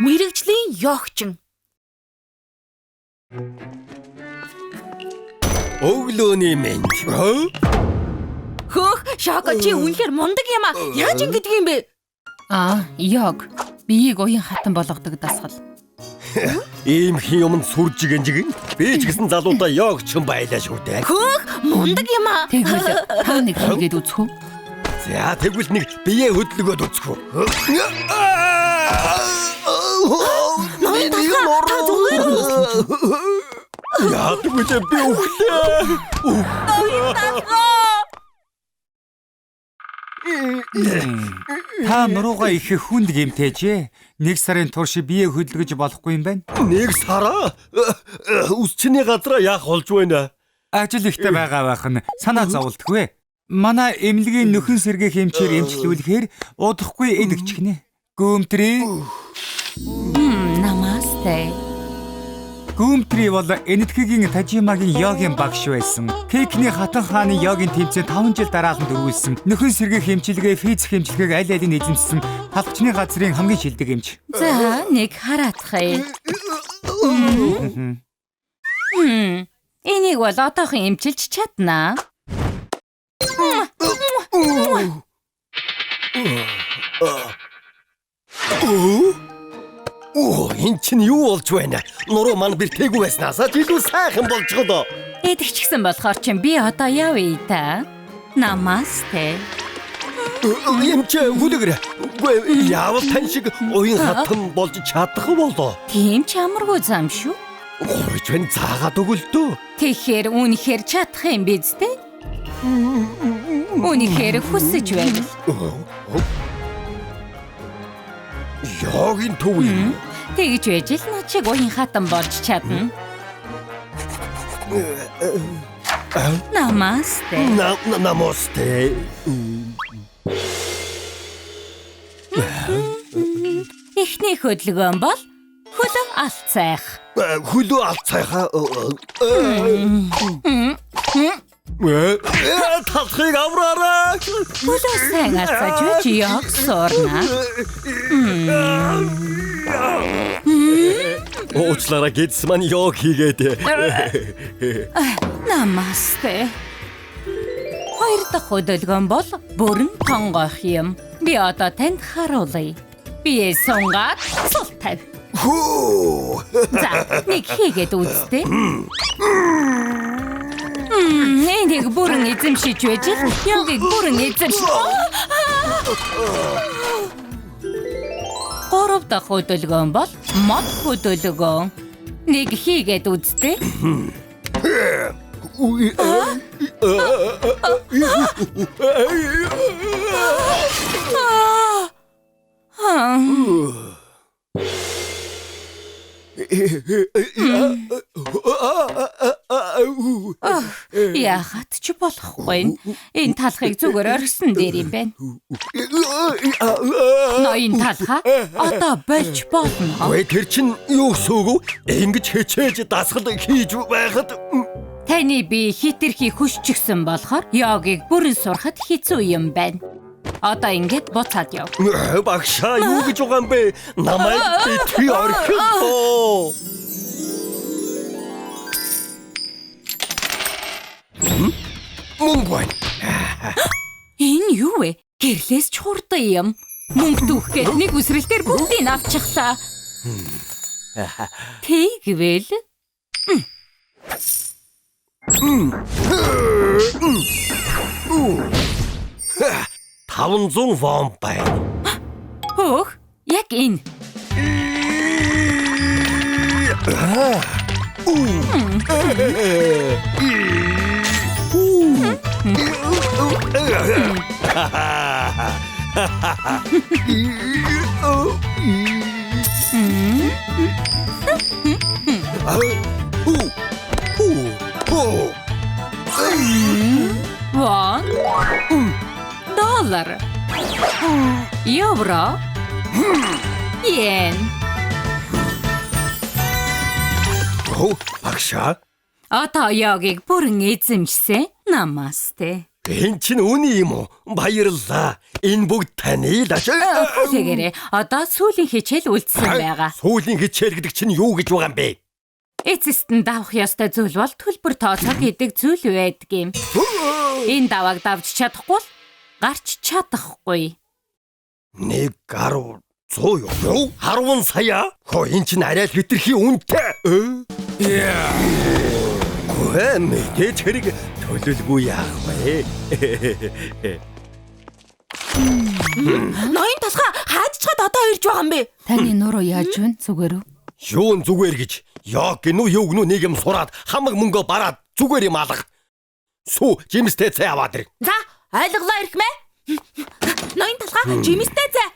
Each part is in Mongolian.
Мэргэжлийн ёгчин. Өглөөний мэнд. Хөөх, Шоко чи үнэхээр мундаг юм аа. Яаж ингэдэг юм бэ? Ёг. Биеийг уян хатан болгодог дасгал. Ийм хин юмд сүрж гэнжиг. Би ч гэсэн залуудаа ёгчин байлаа шүү дээ. Хөөх, мундаг юм аа. Тэгвэл та нэг хийгээд үзэх үү? За тэгвэл нэг бие хөдөлгөөд үзэх үү. Яадаг вэ би Та нуруугаа их хүнд гэмтээжээ. Нэг сарын турш бие хөдөлгөж болохгүй юм байна. Нэг сараа үсчний газраа яах болж байна? Ажил ихтэй байгаа байх нь санаа зовлтгүй. Манай эмнэлгийн нөхөн сэргээ хэмчээр эмчлүүлэхээр удахгүй эдгчихнэ. Гүмтрий. Намасте. Гүмтрий бол Энэтхэгийн Тажимагийн йогийн багш байсан. Кекний хатан хааны йогийн тэмцээн 5 жил дараалан дөрвүүлсэн. Нөхөн сэргээ хэмчилгээ, физик хэмчилгээг аль алийг эзэмшсэн талбчны газрын хамгийн шилдэг эмч. За, нэг хараатхая. Энийг бол одоохон эмчилж чаднаа. Энэ чинь юу болж байна? Нуруу мань бэртээгүй байснасаа илүү сайхан болж гоо. Эдгчсэн болохоор чинь би одоо явъя та. Намасте. Эмч хүлээгэр. Яавал тань шиг уян хатан болж чадах болоо. Тийм ч амаргүй зам шүү. Хойч бэн заагаад өгөлдөө. Тэгэхээр үнэхээр чадах юм биз дээ? Үнэхээр хүсэж байна. Йогийн төв юм. Тэгж байж л начиг уян хатан болж чадна. Намасте. Намасте. Эхний хөдөлгөөн бол хөлөг алцайх. Хөлөө алцайхаа. Талхыг авраарай. Хөлөө сайн алцаж үуч яг суурна. Уучлаарай гэдс маань йог хийгээд. Намасте. Хоёр дахь хөдөлгөөн бол бүрэн тонгойх юм. Би одоо танд харуулъя. Би сунгаад сул тавь. За, нэг хийгээд үзтээ. Энийг бүрэн эзэмшиж байж л йогийг бүрэн эзэмшиж. Гурав дахь хөдөлгөөн бол мод хөдөлгөөн. Нэг хийгээд үзтээ. Яагаад ч болохгүй. Энэ талхыг зүгээр орхисон дээр юм байна. Ноён талхаа одоо болж болно. Ой тэр чин юу сөөгөө ингэж хичээж дасгал хийж байхад таны би хитрхи хүсчихсэн болохоор йогийг бүрэн сурахад хэцүү юм байна. Одоо ингэж буцаад яв. Багшаа юу гэж байгаа юм бэ? Намайг битгий орхихгүй. Мөнгө. Энэ юу вэ? Гэрлээс ч хурдан юм. Мөнгө түүхээр нэг үсрэлтээр бүгдийг авчихлаа. Тэгвэл 500 вон байна. Хөөх, яг энэ. $1 евро yen. Багшаа Одоо йогийг бүрэн эзэмшсэн. Намасте. Энэ чинь үний юм уу? Баярлалаа. Энэ бүгд таны л ачаа. Тэгээрээ одоо сүүлийн хичээл үлдсэн байгаа. Сүүлийн хичээл гэдэг чинь юу гэж байгаа юм бэ? Эцэст нь давах ёстой зүйл бол төлбөр тооцоо гэдэг зүйл байдаг юм. Энэ давааг давж чадахгүй бол гарч чадахгүй. 1 10 100 юу? 10 сая? Хөө энэ чинь арай л хэтэрхий үнэтэй. Гүй мэдээж хэрэг төлөлгүй яах вэ? Ноён тасга хаажчаад одоо ирж байгаа юм бэ? Таны нуруу яаж вэ? Зүгээр үү? Юун зүгээр гэж яг гинүү юу гинүү нэг юм сураад хамаг мөнгө бараад зүгээр юм алга. Сүү жимстэй цай аваад ир. За, ойлголоо ирэх мэ? Ноён тасга жимстэй цай.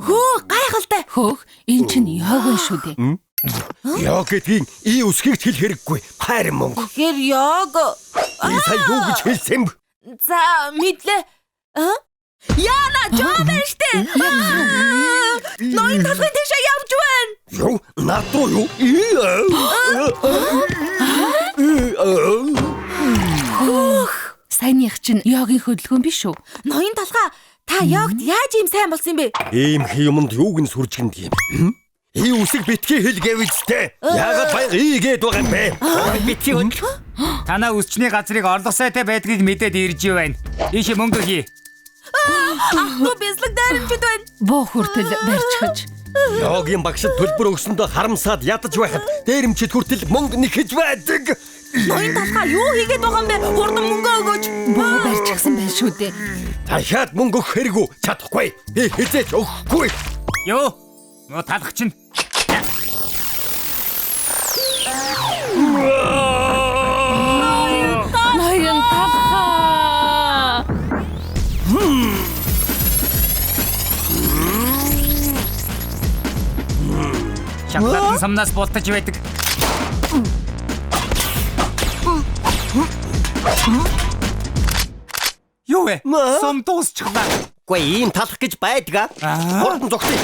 Хөө гайхалтай. Хөөх, энэ чинь яг вэ шүү дээ. Яг гэдгийг ий үсгийгч хэл хэрэггүй. Хайр мөнгө. Тэгэхээр яг Би сая юу гэж хэлсэн бэ? за мэдлээ. Яна жоо штэ. Ноён тасгын тийшээ явж байна. Юу? Над руу юу? Саяных чинь яагийн хөдөлгөөн биш үү? Ноён тасга та ягд яаж ийм сайн болсон юм бэ? Ийм юмд юуг нь сүржгэн юм. Ий үсэг битгий хэл гэвэлтэй. Яагаад баян ийгээд байгаа юм бэ? Битгий хөл. Танаа үсчний газрыг орлого сайтай байдгийг мэдээд ирж байна. Ийш мөнгө хий. Ахтуу бэлэг дайрамчд байна. Боо хүртэл барьчихаж. Йогийн багшд төлбөр өгсөндөө харамсаад ядаж байхад дээрэмчид хүртэл мөнгө нэхэж байдаг. Ноён тасга юу хийгээд байгаа юм бэ? Хурдан мөнгө өгөөч. Боо барьчихсан байх шүү дээ. Дахиад мөнгө өгөх хэрэггүй. Чадахгүй. Би хизээч өгөхгүй. Юу? Нөө талах чинь. Ноён тасга. Шоколадын самнаас болтож байдаг. Юу вэ? Сум дуусчихлаа. Гүй ийм талах гэж байдаг аа. Хурдан зогсъё.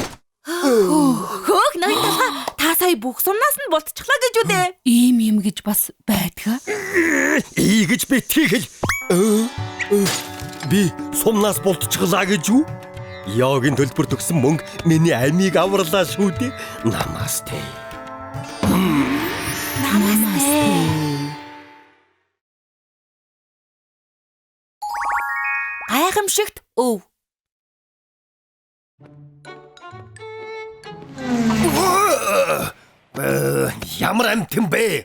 Хөөх ноён тасга та сая бүх сумнаас нь болтчихлаа гэж үү дээ. Ийм юм гэж бас байдгаа. Ий гэж битгий хэл. Би сумнаас болтчихлаа гэж юу? Йогийн төлбөр төгсөн мөнгө миний амийг авралаа шүү дээ. Намасте. Гайхамшигт өв. Ямар амтэн бэ?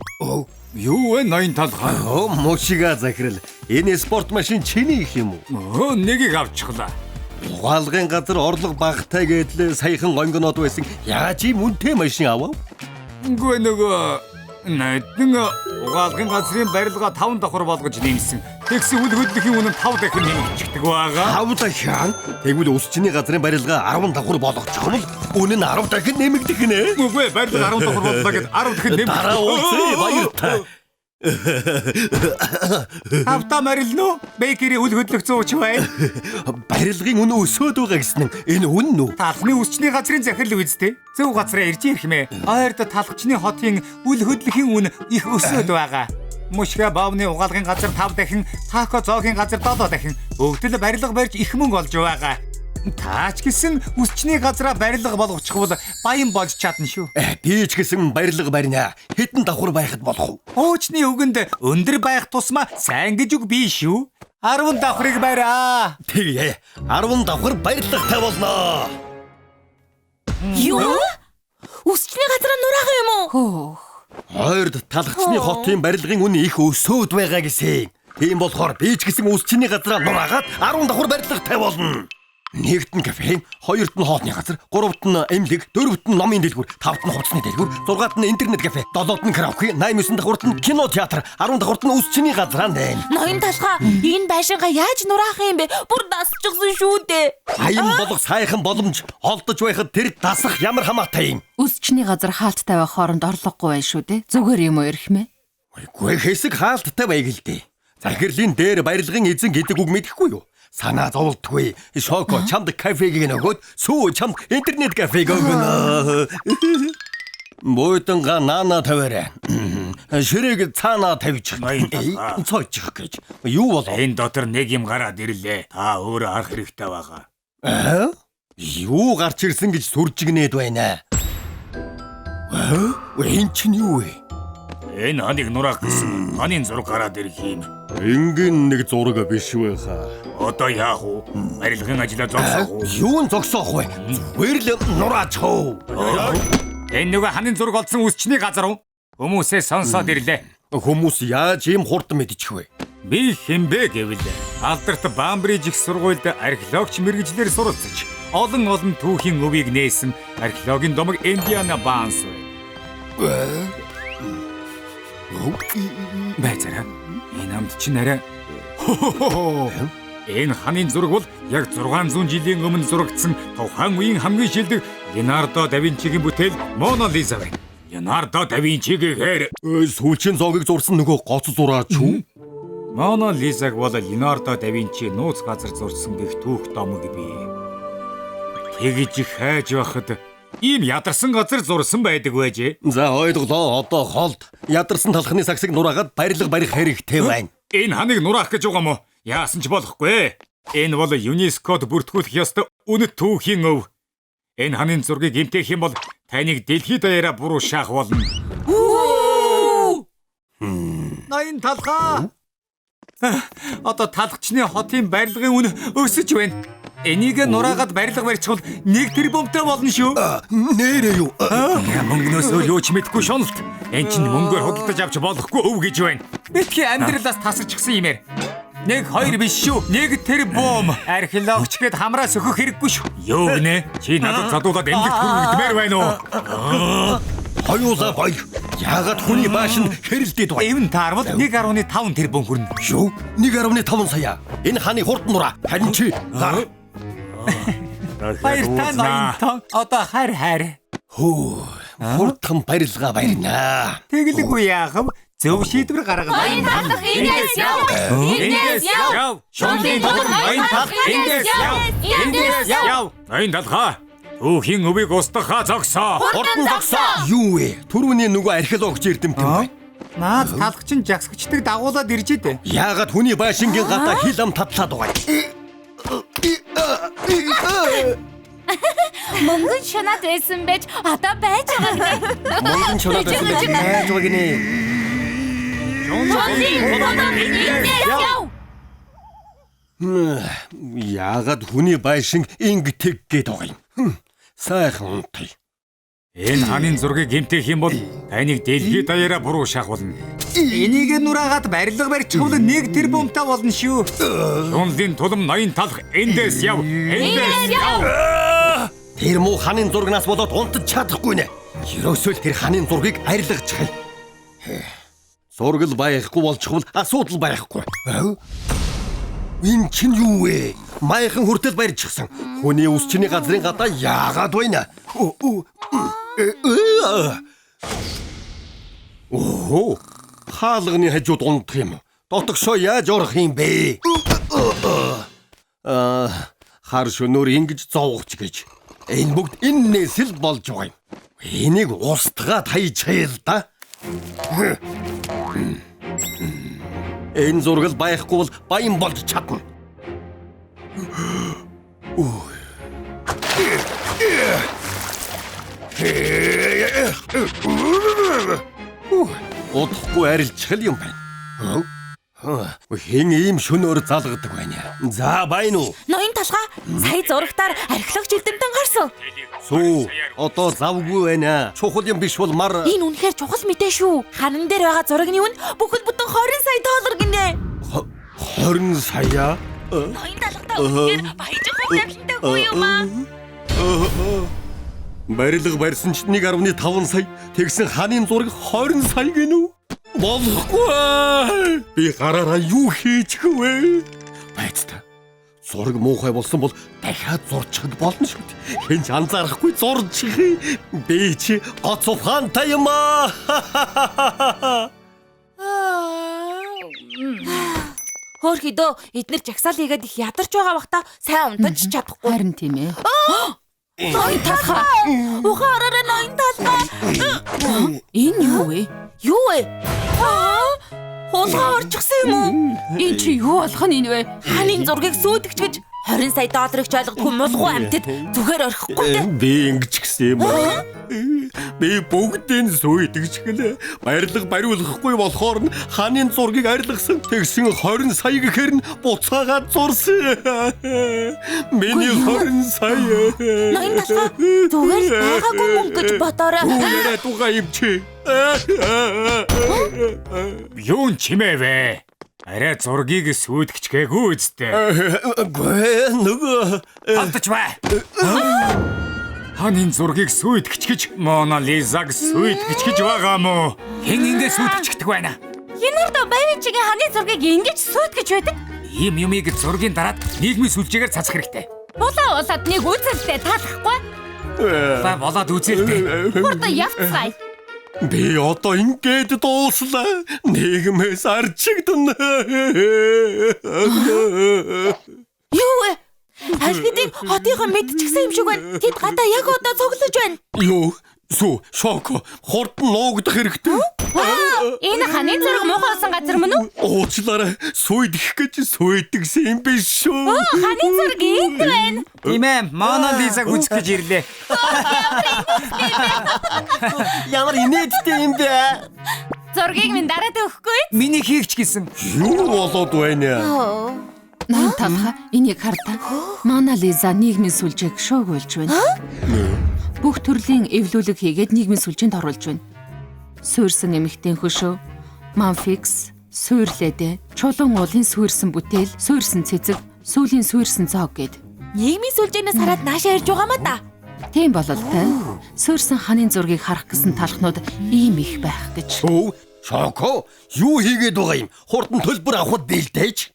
Юу вэ ноён талхаа? Мушига захирал. Энэ спорт машин чиний их юм уу? Нэгийг авчихлаа. Угаалгын газар орлого багтай гэдэл саяхан гонгонод байсан. Яаж ийм үнэтэй машин авав? Үгүй нөгөө найдан угаалгын газрын барилга 5 давхар болгож нэмсэн. Тэгсэн үл хөдлөхийн үнэ 5 дахин нэмэгдчихдэг байгаа. 5 дахин. Тэгвэл үсчний газрын барилга 10 давхар болгочих юм бол үнэ нь 10 дахин нэмэгдэх нэ. Үгүй барилга 10 давхар боллоо гэд 10 дахин нэмэгдэх. Дараа уулзъя баяртай. Авто марилно. Бэкери үл хөдлөх 100 ч бай. Барилгын үнэ өсөөд байгаа гэсэн нь энэ үнэн үү? Талхны үсчний газрын захирал үсттэй. Зөв газраа ирж ирэх мэ. Ойрд талхчны хотын үл хөдлөхийн үнэ их өсөөд байгаа. Мушга баавны угаалгын газар 5 дахин, тако зоогийн газар 7 дахин өгдөл барилга барьж их мөнгө олж байгаа. Таач гэсэн үсчний газраа барилга болгочих бол баян болж чадна шүү. Би ч гэсэн барилга барина. Хэдэн давхар байхад болох вэ? Хуучны үгэнд өндөр байх тусмаа сайн гэж үг биш шүү. 10 давхрыг бариа. Тэгээ 10 давхар барилгатай болно. Юу? Үсчний газар нураах юм уу? Хөөх. Ойрд талхчны хотын барилгын үнэ их өсөөд байгаа гэсэн. Тийм болохоор би ч гэсэн үсчний газраа нураагаад 10 давхар барилгатай болно. Нэгт нь кафе, хоёрт нь хоолны газар, гуравт нь эмнэлэг, дөрөвт нь номын дэлгүүр, тавт нь хувцсны дэлгүүр, зургаат нь интернет кафе, долоот нь караоке, 89 давхурт нь кино театр, 10 давхурт нь үсчний газар нэ. Ноён тасга энэ байшингаа яаж нураах юм бэ? Бүр дасчихсан шүү дээ. Аян болох сайхан боломж олдож байхад тэр дасах ямар хамаатай юм. Үсчний газар хаалттай байх хооронд орлогогүй байх шүү дээ. Зүгээр юм уу ирэх мэ? Үгүй хэсэг хаалттай байг л дээ. Захирлын дээр барилгын эзэн гэдэг үг мэдэхгүй юу? Санаа зовлтгүй. Шоко чамд кафег нөгөөд сүү чамд интернет кафег өгнө. Бойтонга наана тавиарай. Ширээг цаана тавьчих. Цойчих гэж. Юу болов? Энэ дотор нэг юм гараад ирлээ. Та өөрөө харах хэрэгтэй байгаа. Юу гарч ирсэн гэж сүржигнээд байна. Энэ чинь юу вэ? Энэ ханыг нураах гэсэн ханийн зураг гараад ирэх юм. Энгийн нэг зураг биш вэ хаа? Одоо яах вэ? Барилгын ажлаа зогсоох уу? Юун зогсоох вэ? Зүгээр л нураач хөө. Энэ нөгөө ханийн зураг олдсон үсчний газар уу? Хүмүүсээ сонсоод ирлээ. Хүмүүс яаж ийм хурд мэдчих вэ? Би хэмбэ гэвэл алдарт Бамбриж их сургуульд археологч мэргэжлэр суралцж олон түүхийн өвийг нээсэн археологийн домог Индиана Банс бай. Байцаараа энэ амт чинь арай энэ ханийн зураг бол яг 600 жилийн өмнө зурагдсан тухайн үеийн хамгийн шилдэг Леонардо да Винчигийн бүтээл Мона Лиза байна. Леонардо да Винчигээр сүүлчийн зоогийг зурсан нөгөө гоц зураач юу? Мона Лизаг бол Леонардо да Винчи нууц газар зурсан гэх түүх домог бий. Тэгж хайж байхад ийм ядарсан газар зурсан байдаг байжээ. За ойлголоо. Одоо холд ядарсан талхны сагсыг нураагаад барилга барих хэрэгтэй байна. Энэ ханыг нураах гэж байгаа мó? Яасан ч болохгүй. Энэ бол ЮНЕСКОд бүртгүүлэх ёстой үнэт түүхийн өв. Энэ ханын зургийг гэмтэх юм бол таныг дэлхийд даяараа буруу шаах болно. Ноён талхаа. Одоо талхчны хотын барилгын үн өсөж байна. Энийг нураагаад барилга барьчихвал 1 тэрбумтай болно шүү. Нэрээ юу? Мөнгнөөс юу ч мэдгүй шуналт. Энд чинь мөнгөөр худалдаж авч болохгүй өв гэж байна. Битгий амьдралаас тасарчихсан юмэр. 1 2 биш шүү. 1 тэрбум. Археологч гээд хамраа сөхөх хэрэггүй шүү. Юу гинэ? Чи надад задуулаад эмгэгт хүргэмээр байна уу? Хоёулаа бай. Яагаад хүний бааш нь хэрэлдээд байна? Эвэн таарвал 1.5 тэрбум хүрнэ. Юу? 1.5 сая. Энэ ханы хурд нураа. Харин чи гар. Баяртай ноён. Одоо хайр. Хурдхан барилга барина. Тэглэггүй яахав? Зөв шийдвэр гаргаад Ноён талх эндээс яв. Эндээс яв. Шунлын дотор ноён талх эндээс яв. Эндээс яв. Ноён талхаа. Түүхийн өвийг устгахаа зогсоо. Хурдан зогсоо. Юу вэ? Түрүүний нөгөө археологч эрдэмтэн байна. Наад талхчин жагсагчдаг дагуулад ирж идэв. Яагаад хүний баашингийн гадаа хил ам татлаад байгаа юм? Мөнгөн шанаад байсан байж одоо байж байгаа гинэ. Мөнгөн чулаад байсан байж байж байгаа гинэ. Яагаад хүний байшин ингэдэг гээд байгаа юм? Сайхан унтъя. Энэ ханын зургийг гэмтэх юм бол таныг дэлхийд даяараа буруу шаах болно. Энийг нураагаад барилга барьчихвал 1 тэрбумтай болно шүү. Шунлын тулам ноён талх эндээс яв. Эндээс яв. Тэр муу ханын зургнаас болоод унтаж чадахгүй нэ. Ерөөсөө л тэр ханын зургийг арилгачихъя. Зургал байхгүй болчихвол асуудал байхгүй. Энэ чинь юу вэ? Маяхан хүртэл барьчихсан. Хүний үсчний газрын гадаа яагаад байна? Хаалганы хажууд унтах юм. Дотогшоо яаж орох юм бэ? Хар шөнөөр ингэж зовгоч гэж. Энэ бүгд энээс л болж байгаа юм. Энийг устгаад хайчихъя л да. Энэ зургал байхгүй бол баян болж чадна. Удахгүй арилчих юм байна. Хэн ийм шөнөөр залгадаг байна. За байна уу? Ноён талхаа сая зурагтаар археологч эрдэмтэн гарсан. Сүү, одоо завгүй байна. Чухал юм биш бол мар. Энэ үнэхээр чухал мэдээ шүү. Харан дээр байгаа зургийн үн бүхэл бүтэн 20 сая доллар гинэ. 20 сая? Ноён талхтаа үнэхээр баяжих хөвлөлттэй хүү юм аа. Барилга барьсан ч 1.5 сая. Тэгсэн ханын зураг 20 сая гинүү? Болохгүй. Би гараараа юу хийчих вэ? Байцтай. Зураг муухай болсон бол дахиад зурчихд болно шүү дээ. Хэн ч анзаарахгүй зурчих. Би чи гоц ухаантай юм аа. Хөөхөдөө эднэр жагсаал хийгээд их ядарч байгаа бахта сайн унтаж чадахгүй. Харин тийм ээ. Ноён талхаа. Ухаараа ноён талхаа. Энэ юу вэ? Юу вэ? Хулгай орчихсан юм уу? Энэ чи юу болох нь вэ? Ханийн зургийг сүйдэгч гэж 20 сая долларыг ч ойлгохгүй мулгуу амьтад зүгээр орхихгүй дээ. Би ингэж гисэн юм аа. Би бүгдийн сүйдэгч гэлээ. Барилга бариулахгүй болохоор нь хааны зургийг арилгасан. Тэгсэн 20 сая гэхээр нь буцаагаад зурсан. Миний 20 сая. Ноён талхаа зүгээр л байгаагүй мөнгө гэж бодоорой. Өөрөө тугаа юм чи. Юу чимээ вэ? Арай зургийг сүйдэгч гээгүй үсттэй. Гүй нөгөө Алдаж бай. Ханийн зургийг сүйдэгч гэж Мона Лизаг сүйдэгч гэж байгаа мó? Хэн ингэ сүйдэгчдэг байна? Янардо Бавичигийн ханы зургийг ингэж сүйтгэж байдаг. Ийм юмыг зургийн дараад нийгмийн сүлжээгээр цацах хэрэгтэй. Улаад нэг үзэлтэй таалахгүй. Ба болоод үзэлтэй. Хурд явцгаая. би одоо ингээд дууслаа. Нийгмээс арчигдана. Юу вэ? Албидыг хотынхоо мэдчихсэн юм шиг байна. Тэд гадаа яг одоо цуглаж байна. Юу? Шоко. Хурд нуугдах хэрэгтэй. Энэ ханы зураг муухай болсон газар мөн үү? Уучлаарай. Сүйдэх гэж сүйдэгсэн юм биш шүү. Ханы зураг энд байна. Тийм ээ, Мона Лизаг үзэх гэж ирлээ. Ямар инээдтэй юм бэ? Зургийг минь дараад өгөхгүй. Миний хийгч гэсэн. Юу болоод байна? Ноён талхаа энийг хардаа. Мона Лиза нийгмийн сүлжээг шоогуулж байна. Бүх төрлийн эвлүүлэг хийгээд нийгмийн сүлжээнд оруулж байна. Суурьсан эмэгтэй хөшөө, манфикс, суурлэдэ, чулуун уулын суурьсан бүтээл, суурьсан цэцэг, сүүлийн суурьсан цог гэд. Нийгмийн сүлжээнээс хараад наашаа ирж байгаа маа да. Тийм бололтой. Суурьсан ханийн зургийг харах гэсэн талхнууд ийм их байх гэж. Шоко, юу хийгээд байгаа юм? Хурдан төлбөр авахд бэлдээж.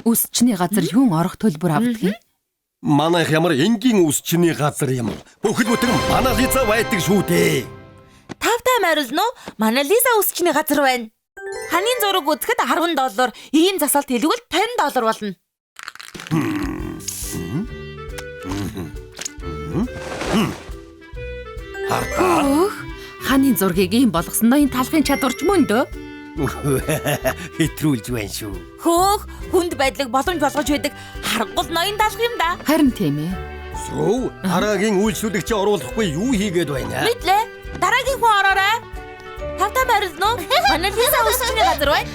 Үсчний газар юун орох төлбөр авдаг юм? Манайх ямар энгийн үсчний газар юм. Бүхэл бүтэн Мона Лиза байдаг шүү дээ. Тавтай морилно Мона Лиза үсчний газар байна. Ханийн зураг үзэхэд $10, ийм засалт хэлгүүл $50 болно. Хөөх, ханийн зургийг ийм болгосон ноён талхын чадварч мөн дөө. Хэтрүүлж байна шүү. Хөөх, хүнд байдлыг боломж болгож байдаг харгуул ноён талх юм да. Харин тийм ээ. Дараагийн үйлчлүүлэгч оруулахгүй юу хийгээд байна? Мэдлээ. Дараагийн хүн ороорой. Тавтай морилно Мона Лиза үсчний газар байна.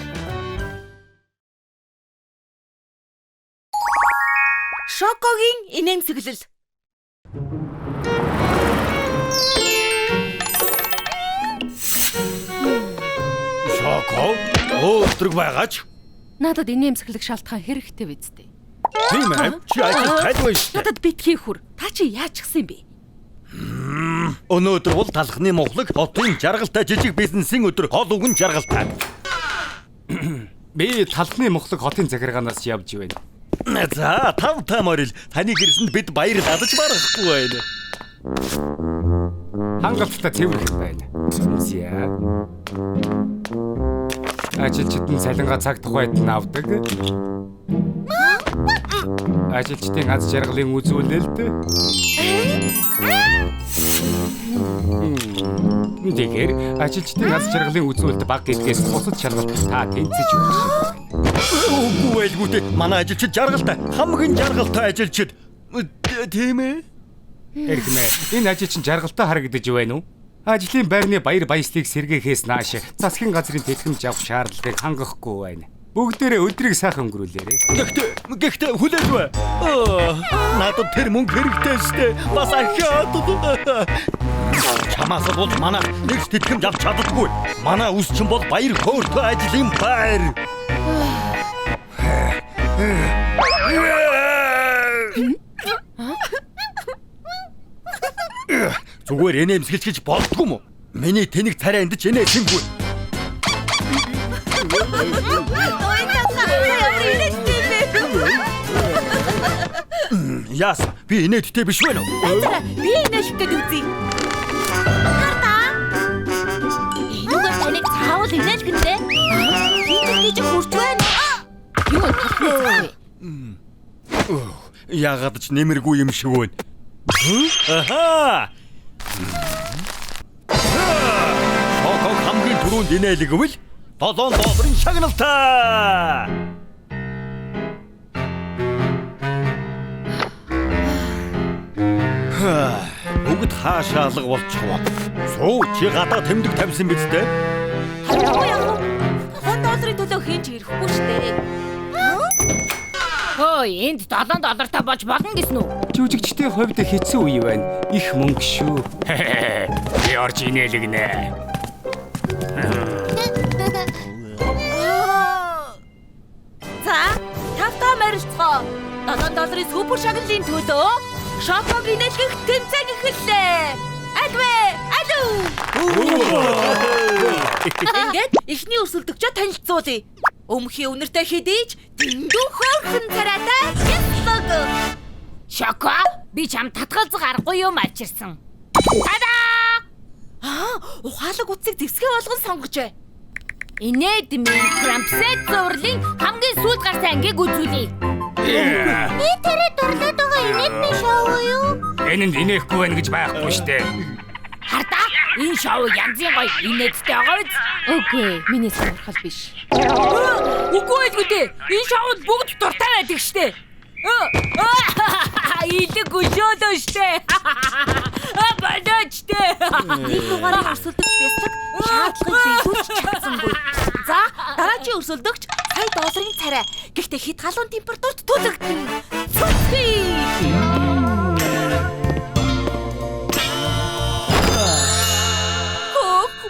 Шокогийн инээмсэглэл. Шоко, өдрөг байгаач. Надад инээмсэглэх шалтгаан хэрэгтэй биз дээ. Тийм ээ. Чи ажил тайлбар шүү. Надад битгий хүр. Та чи яачихсан юм бэ? Өнөөдөр бол талхны мохлог хотын жаргалтай жижиг бизнесийн өдөр гол үгэн жаргалтай. Би талхны мохлог хотын захиргаанаас явж байна. За, тавтай морил. Таны гэрсэнд бид баяр ладаж барахгүй байна. Хангалттай цэвэрлэх байна. За. Ажилчид нь цалингаа цаг тухайд нь авдаг. Ажилчдын аз жаргалын үзүүлэлт. Тэгэхээр ажилчдын аз жаргалын үзүүлэлт баг гэдгээс бусад шалгалт та тэнцэж байна. Үгүй байлгүй. Манай ажилчид жаргалтай. Хамгийн жаргалтай ажилчид. Тийм ээ. Эргэмээ. Энэ ажилчин жаргалтай харагдаж байна уу? Ажлын байрны баяр баясгалыг сэргээхээс нааш засгийн газрын тэтгэмж авах шаардлагыг хангахгүй байна. Бүгдээрээ өдрийг сайхан өнгөрүүлээрэй. Гэхдээ хүлээлвэ. Надад тэр мөнгө хэрэгтэй шттэ. Бас ахиад. Чамаас бол манай нэг тэтгэмж авч чаддаггүй. Манай үсчин бол баяр хөөртэй ажлын байр. Зүгээр энээмсгэлж гэж болдгүй юм уу? Миний тэнэг царай эндэж энэсэнгүй. Яс, би инээдтэй биш вэ? Би инээш гэдэг үзье. Хардаа. Юугаар таныг цаавал инээл гэнэ? Хийж хурж байна. Юу Яагаад ч нэмэргүй юм шиг байна. Аха! Шоког хамгийн түрүүнд инээлгвэл $7 шагналтай. Бүгд хаашаа алга болчихвоо. Суу чи гадаа тэмдэг тавьсан биз дээ? $7 төлөө хийн ч ирэхгүй штэ. Хөөе, энд $7 та болж болно гэсэн үү? Жүжигчдийн хувьд хэцүү үе байна. Их мөнгө шүү. Би орж инээлгэнэ. За, тавтаа марилцгоо. $7 супер шагналын төлөө Шоког инээлгэх тэмцээн эхэллээ. Адвэ, адуу. Ингээд ихний өрсөлдөгчөө танилцуулъя. Өмхийн үнэртэй хэдийч дэндүү хөөрхөн царайтай гисэг. Шоко, би чам татгалзах аргагүй юм авчирсан. Тадаа! Ухаалаг утсыг зэвсгээ болгон сонгож бай. Инээд минь Крампсет зурлын хамгийн сүүлд гарсан ангийг үзүүлье. Би тэрэ дурлаад байгаа инээд ми шоу юу? Энэ нь инехгүй байна гэж байхгүй штэ. Хардаа, энэ шоу янзын гоё инээдтэй байгаа биз? Үгүй, миний сонирхол биш. Үгүй ээ дээ. Энэ шоуд бүгд дуртай байдаг штэ. Илэг өшөөдөө штэ. Бадачтэй. Нэг дугаарыг өрсөлдөгч бясдаг шаардлагыг биелүүлж чадсангүй. За, дараагийн өрсөлдөгч сая $1 царай. Гэхдээ хэд халуун температурт түлэгдэн.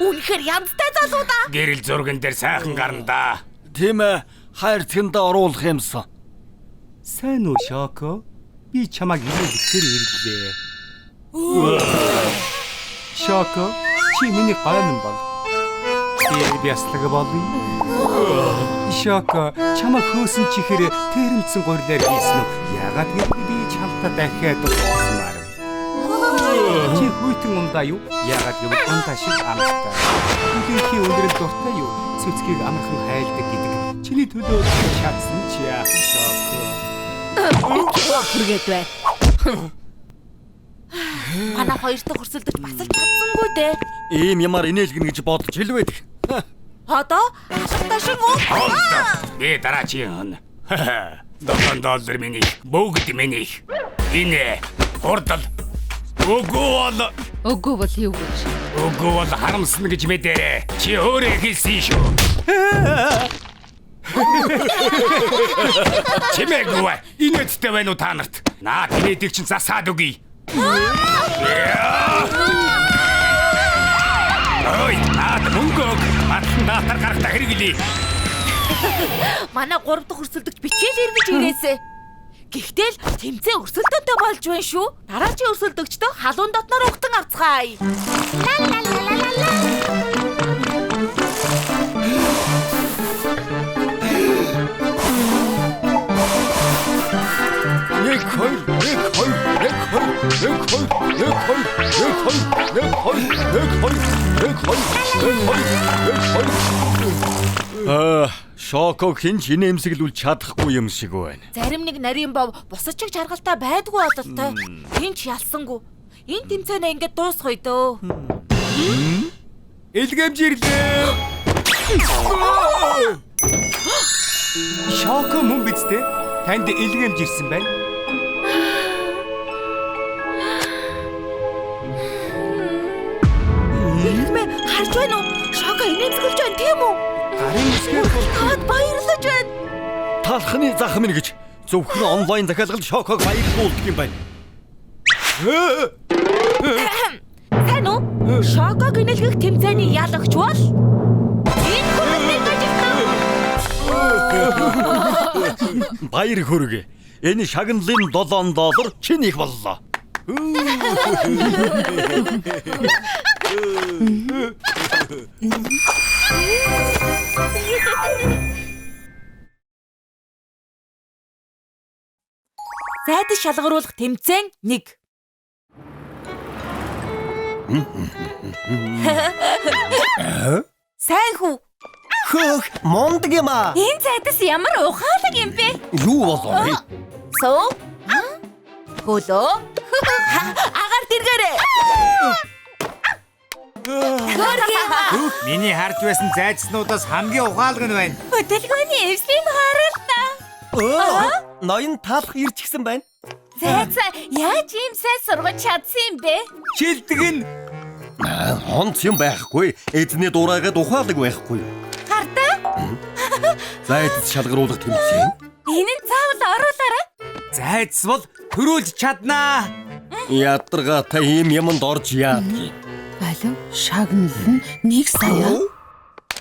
Үнэхээр янзтай залуу да. Гэрэл зурган дээр сайхан гарна да. Тийм ээ. Хайр цэгэндээ оруулах юмсан. Сайн уу Шоко? Би чамайг инээлгэхээр ирлээ. Шоко, чи миний гомн бол. Би яслаг болъё. Шоко, чамайг хөөсөн чихээр тэрэмцэн гурилаар хийсэн үү? Яагаад гэвэл би чамтай дахиад уулзмаар. Чи хүйтэн ундаа юу? Яагаад гэвэл ундаа шиг амттай. Үнэнхий өндрөл дуртай юу? Цэцгийг амархан хайлдаг гэдэг. Чиний төлөө чадсан чи яах Шоко? Хүргээд бай. Манай хоёр дахь өрсөлдөж бас л чадсангүй дээ. Ийм ямар инээлгэн гэж бодож хэлвэд. Одоо алхтаа шиг үү? Би дараагийн $7 миний бүгд миний. Энэ хурдл. Үгүй бол юу гэж? Үгүй бол харамсна гэж мэдээ. Чи өөрөө хэлсэн шүү. Чимээгүй. Инээдтэй байна уу та нарт? Наа тэнийдэг чинь засаад үгүй. Ой, наад мөнгөг батлан даатар гарахта хэрэглэе. Манай 3 дахь өрсөлдөгч бичээл эргэж ирээсэ. Гэхдээ л тэмцээ өрсөлдөнтэй болж байна шүү. Дараагийн өрсөлдөгчдөө халуун дотноор угтан авцгаая. Шоког хинч инээмсэглүүл чадахгүй юм шиг байна. Зарим нэг нарийн бов бусад чиг чаргалтай байдгүй бололтой. Хинч ялсангүй. Энэ тэмцээнээ ингээд дуусгая дөө. Илгэмжирлээ. Шоко мөн биз дээ? Танд илгэмжирсэн байна. Илгмэ харж байна уу? Шоко инээмсэглэж байна тийм үү? Гарын үсгээр Таад баярлаж байна. Талхны зах минь гэж зөвхөн онлайн захиалгалд Шоког баярлуулдаг юм байна. Сайн уу? Шоког инээлгэх тэмцээний ялагч бол энэ хүрээний ажилтан. Баяр хүргэ. Энэ шагналын $7 чинийх боллоо. Зайд шалгаруулах тэмцээн 1. Сайн хүү. Хөөх, мундаг юм аа. Энэ зайдас ямар ухаалаг юм бэ? Юу болов вэ? Суу? Хөлөө. Агаар дэргээрээ. Миний харж байсан зайцснуудаас хамгийн ухаалаг нь байна. Хөдөлгөөний эвслийн харалта. Ноён таалах ирж гисэн байна. Зайцаа яаж ийм сайн сургаж чадсан юм бэ? Шилдэг нь Хонц юм байхгүй. Эзний дураагаад ухаалаг байхгүй. Хардаа? Зайцс шалгаруулах тэмцээн. Энэ нь заавал оруулаарай. зайц бол төрүүлж чаднаа. Ядаргаатай ийм юмд орж яадгийг. Алуу, шагнал нь 1 сая.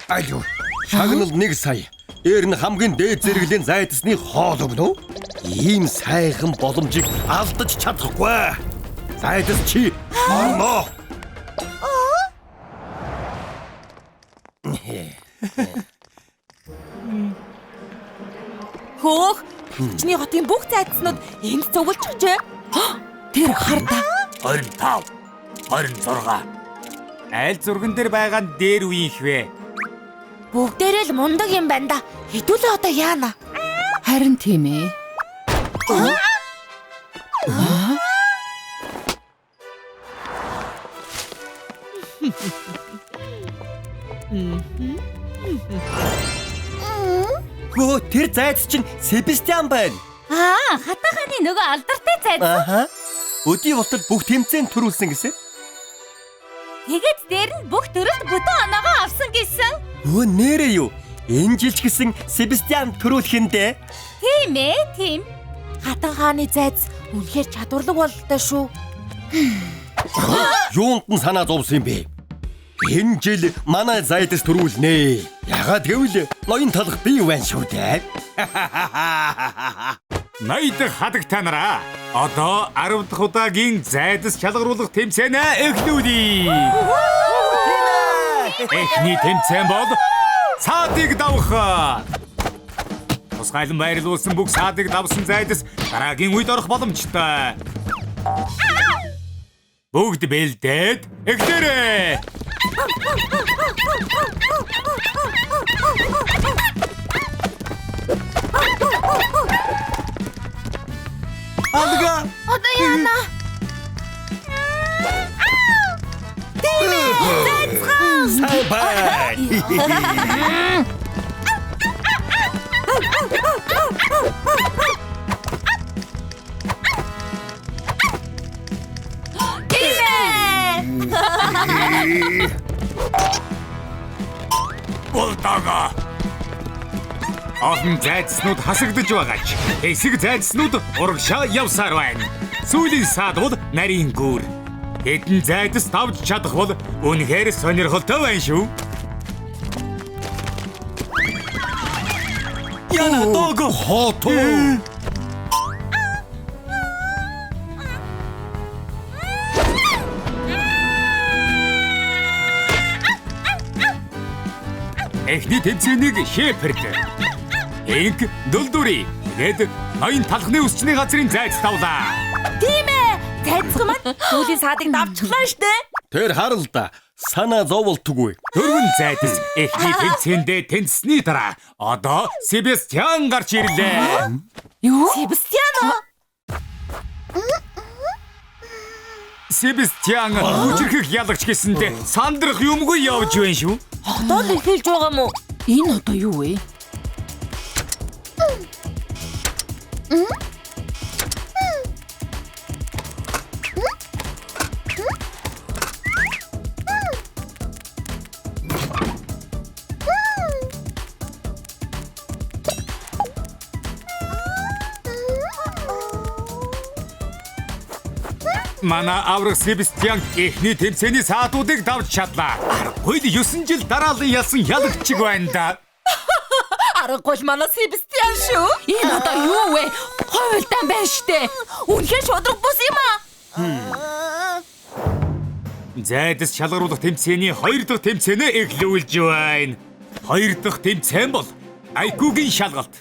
Алуу, шагнал 1 сая. Ээр нь хамгийн дээд зэрэглэлийн зайцсны хоол өгнө үү? Ийм сайхан боломжийг алдаж чадахгүй. Зайцс чи орно. Хөөх, чиний хотын бүх зайцснууд энд цуглаж өгчээ. Тэр хардаа. 25, 26. Айл зурган дээр байгаа нь дээр үеийнх вэ? Бүгдээрээ л мундаг юм байна да. Хэдүүлээ одоо яана. Харин тийм ээ. Хөө, тэр зайц чинь Себастьян байна. Хатаханы нөгөө алдартай зайц. Аха. Өдий болтол бүх тэмцээнд төрүүлсэн гэсэн. Тэгээд дээр нь бүх төрөлд бүтэн оноогоо авсан гэсэн. Өө нэрээ юу? Энэ жил ч гэсэн Себастьян төрүүлэх юм дээ. Тийм ээ, тийм. Хатан хааны зайц үнэхээр чадварлаг бололтой шүү. Юунд нь санаа зовсон юм бэ? Энэ жил манай зайдас төрүүлнэ. Ягаад гэвэл ноён талах бий байна шүү дээ. Ноёд хадаг та нараа. Одоо 10 дахь удаагийн зайдас шалгаруулах тэмцээнээ эхлүүлье. Эхний тэмцээн бол саадыг давах. Тусгайлан байрлуулсан бүх саадыг давсан зайдас дараагийн үед орох боломжтой. Бүгд бэлдээд эхлээрэй. Алга. Одоо яана. Сайн бай. Болтага. Олон зайцснууд хасагдж байгаач. Хэсэг зайцснууд урагшаа явсаар байна. Сүүлийн саад бол нарийн гүүр. Хэдэн зайдас давж чадах бол үнэхээр сонирхолтой байна шүү. Яна дог Хото. Эхний тэмцээнийг Шеперд, Инг Дулдури тэгээд ноён талхны өсчний газрын зайц тавлаа. Тийм ээ. Зайцхан маань сүүлийн саадыг давчихлаа штэ. Тэр харал да. Санаа зоволтгүй. Дөрвөн зайдас эхний тэмцээндээ тэнцсэний дараа одоо Себастьян гарч ирлээ. Юу? Себастьян уу? Себастьян хүчрхэг ялагч гэсэндээ сандрах юмгүй явж байна шүү. Одоо л хэлж байгаа мó. Энэ одоо юу вэ? Манай аврах Себастьян эхний тэмцээний саадуудыг давж чадлаа. Аргагүй 9 жил дараалан ялсан ялагчиг байна да. Аргагүй манай Себастьян шүү. Энэ одоо юу вэ? Хойволтан байна штэ. Үнэхээр шудраг бус юм аа. Зайдас шалгаруулах тэмцээний 2 дахь тэмцээнээ эхлүүлж байна. 2 дахь тэмцээн бол IQ-гийн шалгалт.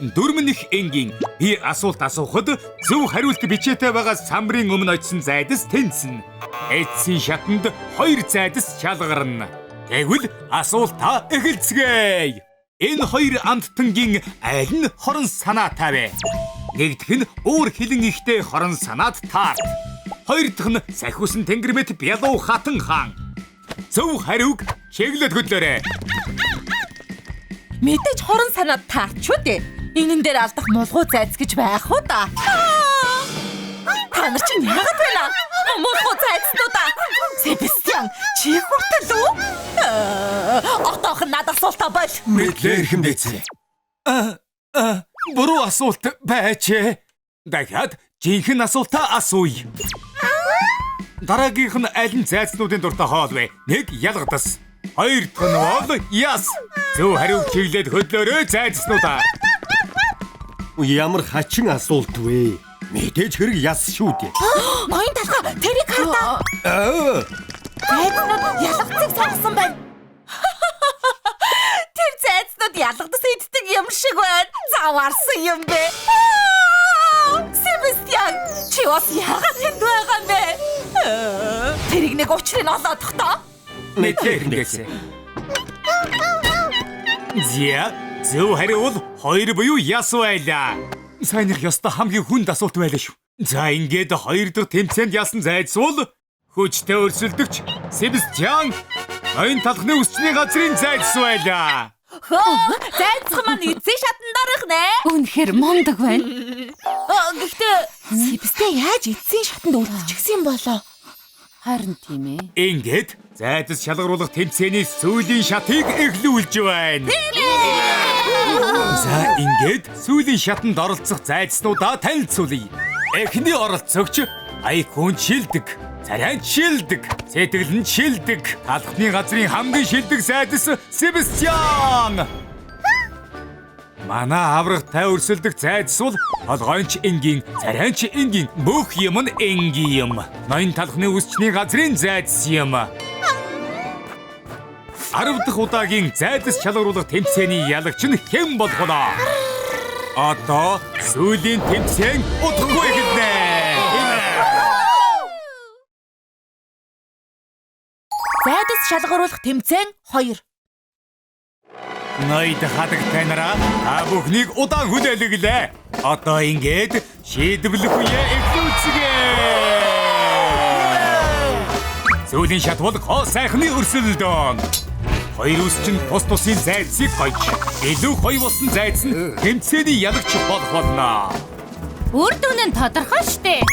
Дөрмөнх энгийн би асуулт асуухад зөв хариулт бичээтэй байгаа самрын өмнө очисон зайдас тэнцэн. Эцсийн шатанд 2 зайдас шалгарна. Тэгвэл асуултаа эхэлцгээе. Энэ 2 амттангийн аль нь хорон санаатай вэ? Нэгдүг нь өөр хилэн ихтэй хорон санаад таар. Хоёр дахь нь сахиусан тэнгэрмэт Бялуу хатан хаан. Зөв хариуг чиглэлд хөдлөөрэй. Мэдээж хорон санаад таарч үү дээ. Энэн дээр алдах мулгуу зайц гэж байх уу да. Та нар чинь яагаад байна? Мулгуу зайцнуудаа. Себастьян чи хүртэл үү? Отоохон надад асуултаа бол. Мэдлээ эрхэмдээцээ. Буруу асуулт байчээ. Дахиад жинхэнэ асуултаа асууя. Дараагийнх нь аль нь зайцнуудын дуртай хоол вэ? 1 ялгадас. 2 дахь нь бол яс. Зөв хариуг чиглэлд хөдлөөрэй зайцнуудаа. Ямар хачин асуулт вэ? Мэдээж хэрэг яс шүү дээ. Ноён талхаа тэрийг хардаа. Зайцнууд ялгацыг сонгосон байна. Тэр зайцнууд ялгадас иддэг юм шиг байна. Заваарсан юм бэ. Себастьян, чи бас яагаад тэнд байгаа юм бэ? Тэрийг нэг учрыг олоодох тоо. Мэдлээ эрхэмдээцээ. Зя, зөв хариу бол 2 буюу яс байлаа. Сайнх ёстой хамгийн хүнд асуулт байлаа шүү. За ингээд 2 дахь тэмцээнд ялсан зайц бол хүчтэй өрсөлдөгч Себастьян ноён талхны үсчний газрын зайц байлаа. Зайцхан маань эзэн шатан дарах нэ. Үнэхээр мундаг байна. Гэхдээ Себастьян яаж эзэн шатанд өртчихсэн юм болоо? Харин тийм ээ. Ингээд зайдас шалгаруулах тэмцээний сүүлийн шатыг эхлүүлж байна. За ингээд сүүлийн шатанд оролцох зайцнуудаа танилцуулъя. Эхний оролцогч Айкун шилдэг, Царайн шилдэг, Сэтгэлэн шилдэг, Талхны газрын хамгийн шилдэг зайдас Себастьян. Манай аврагтай өрсөлдөх зайдас бол толгойнч энгийн, Царайнч энгийн, бүх юм нь энгийн юм. Ноён талхны үсчний газрын зайдас юм. 10 дахь удаагийн зайдас шалгаруулах тэмцээний ялагч нь хэн болох вэ? Одоо сүүлийн тэмцээн удахгүй эхэлнэ. Зайдас шалгаруулах тэмцээн 2. Ноёд хадагтай нараа та бүхнийг удаан хүлээлгэлээ. Одоо ингээд шийдвэрлэх үе эхлүүлцгээе. Сүүлийн шат бол хоо сайхны өрсөлдөөн. Хоёр үсчин тус тусын зайцыг гойж, илүү гоё болсон зайц нь тэмцээний ялагч болох болно. Үр дүн нь тодорхой штэ.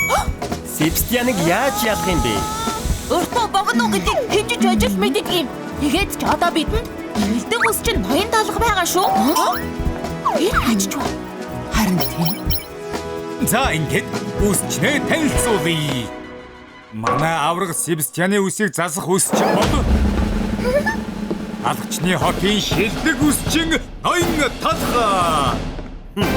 Себастьяныг яаж ялах юм бэ? Өөртөө богино гэдгийг хинжиж ажил мэддэг юм. Тэгээд ч одоо бидэнд хилдэг ус чинь ноён талх байгаа шүү. Тэр хачч ба. Харин тийм. За ингээд үсчнээ танилцуулъя. Манай авраг Себастьяны үсийг засах үсчин бол Талхчны хотын шилдэг үсчин ноён талхаа. Ноён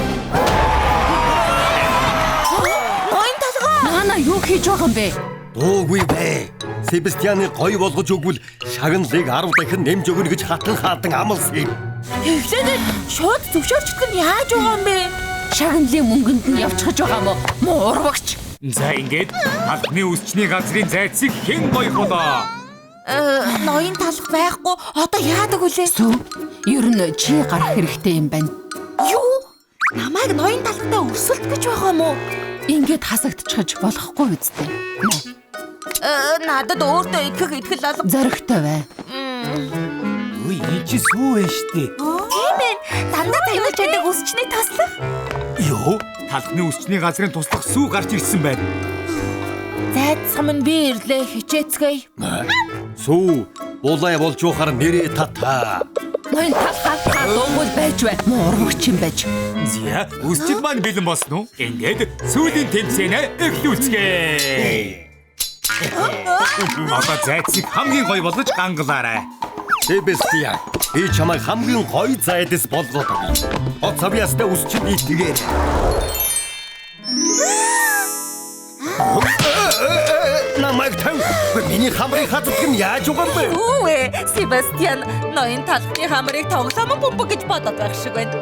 талхаа. Нана юу хийж байгаа юм бэ? Дуугүй бэ. Себастьяныг гоё болгож өгвөл шагналыг 10 дахин нэмж өгнө гэж хатан хаадан амласан юм. Тэглээд шууд зөвшөөрчдөг нь яаж байгаа юм бэ? Шагналын мөнгөнд нь явчихж байгаа мó? Муу урвагч. За ингээд Талхны үсчний газрын зайцыг хэн гоёх болоо? Ноён талх байхгүй. Одоо яадаг вүлээ? Зү. Ер нь чи гарах хэрэгтэй юм байна. Юу? Намайг ноён талхтай өрсөлт гэж байгаа мó? Ингээд хасагдчихж болохгүй үстэй. Надад өөртөө итгэх итгэл алга. Зоригтой бай. Үй чи сүү штэ. Тийм ээ. Дандаа тавилж байдаг үсчний таслах. Йоо, Талхны үсчний газрын туслах сүү гарч ирсэн байна. Зайцхан минь би ирлээ хичээцгээе. Сүү, булай болж ухаар нэрээ тата. Ноён талхаа дуугүй байж бай. Муу урвагч юм байж. Зя, үсчид маань бэлэн болсон уу? Ингээд сүүлийн тэмцээнэ эхлүүлцгээе. Одоо зайцыг хамгийн гоё болгож гангалаарай. Себастьян, би чамайг хамгийн гоё зайдас болгоод өгье. От савьяастай үсчид ийтгэе. Намайг тав. Миний хамрыг хатдаг нь яаж угаан бэ? Юу вэ? Себастьян ноён талхны хамрыг тоглоом бомб гэж бодоод байх шиг байна.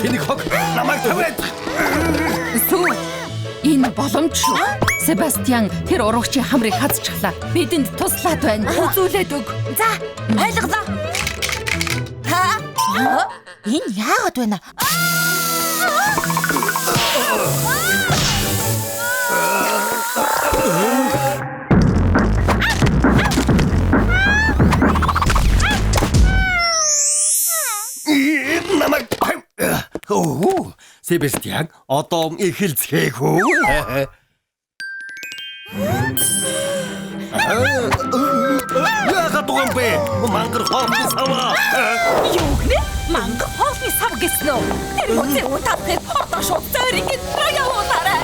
Тэнийг хог намайг тавиад. Сүү. Энэ боломж шүү. Себастьян тэр урагчийн хамрыг хазчихлаа. Бидэнд туслаад байна. Үзүүлээд өг. За, ойлголоо. Энэ яагаад байна? Намайг оо Себастьян одоо эхэлцгээе хөө. Яагаад туган бэ? Мангар хоолны сава. Юу гэнэ? Мангар хоолны сав гэсэн үү? Тэр үгүй утаатай одоо шууд зөөрийн явуулаарай.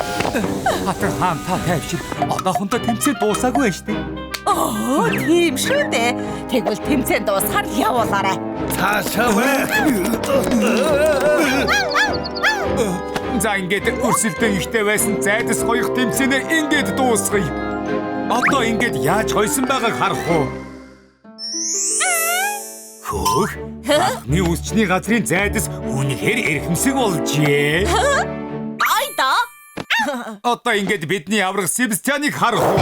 Хатан хаан та тайвшир. Одоохондоо тэмцээд дуусаагүй байж тээ. Оо, тийм шүү дээ. Тэгвэл тэмцээн дуусахаар явуулаарай. Цаашаа вэ? За ингээд өрсөлдөн ихтэй байсан зайдас гоёх тэмцээнээ ингээд дуусгая. Одоо ингээд яаж хойсон байгааг харах уу? Хөөх. Нэг үсчний газрын зайдас үнэхээр эрхэмсэг болжээ. Айда. Одоо ингээд бидний аврах Себастьяныг харах уу?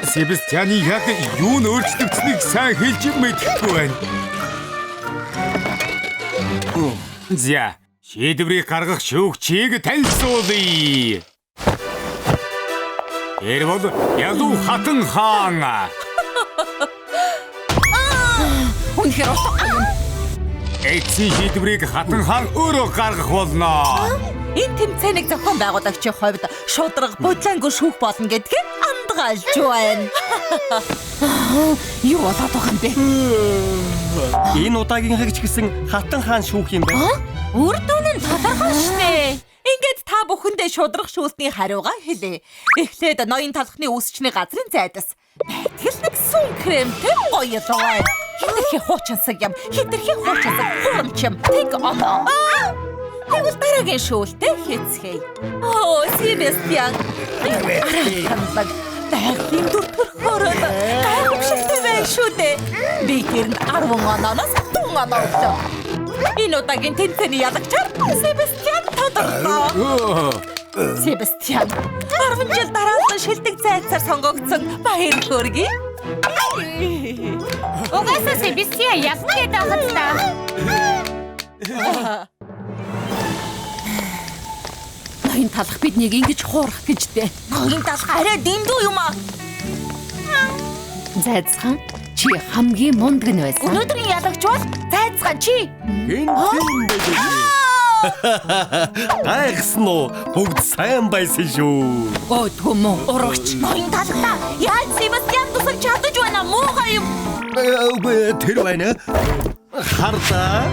Себастьяны яг юу н өөрчлөгдсөнийг сайн хэлж мэдэхгүй байна. За, шийдвэрийг гаргах шүүгчийг танилцуулъя. Тэр бол Ялуу Хатан хаан. Үнэхээр утгагүй юм. Эцсийн шийдвэрийг Хатан хаан өөрөө гаргах болно. Энэ тэмцээнийг зохион байгуулагчийн хувьд шудраг бодлонгүй шүүх болно гэдгийг андгаалж байна. Юу болоод байгаа юм бэ? Энэ удаагийнхыг ч гэсэн Хатан хаан шүүх юм байна. Үр дүн нь тодорхой шнэ. Ингээд та бүхэндээ шудрах шүүлтний хариугаа хэлээ. Эхлээд ноён талхны үсчний газрын зайдас. Байтгал нэг сүн кремтэй гоё лоо. Хитрхи хуучинсаг юм. Хитрхи хуучинсаг хурамч юм. Тэг оноо. Тэгвэл дараагийн шүүлтээ хийцгээе. Оо, Себастьян. Хамбаг дахин дүрхөрхөрөө. Гайхамшигтай байх шүү дээ. Би тэрэнд 10 ононоос 3 оноо өглөө. Энэ удаагийн тэмцээний ялагчаар Себастьян тодорлоо. Себастьян 10 жил дараалан шилдэг зайцаар сонгогдсон баяр хүргэе. Угаасаа Себастьян ялна гэдэг ахалтай. Ноён талах биднийг ингэж хуурах гэж дээ. Ноён талах арай дэндүү юм аа. Зайцхан чи хамгийн мундаг нь байсан. Өнөөдрийн ялагч бол зайцхан чи. Гэнтэн байдаг. Гайхсан уу? Бүгд сайн байсан шүү. Өөдгөө мөн урагч. Ноён талахта яаж Себастьян тусах чадаж байна муухай юм. Тэр байна. Хардаа.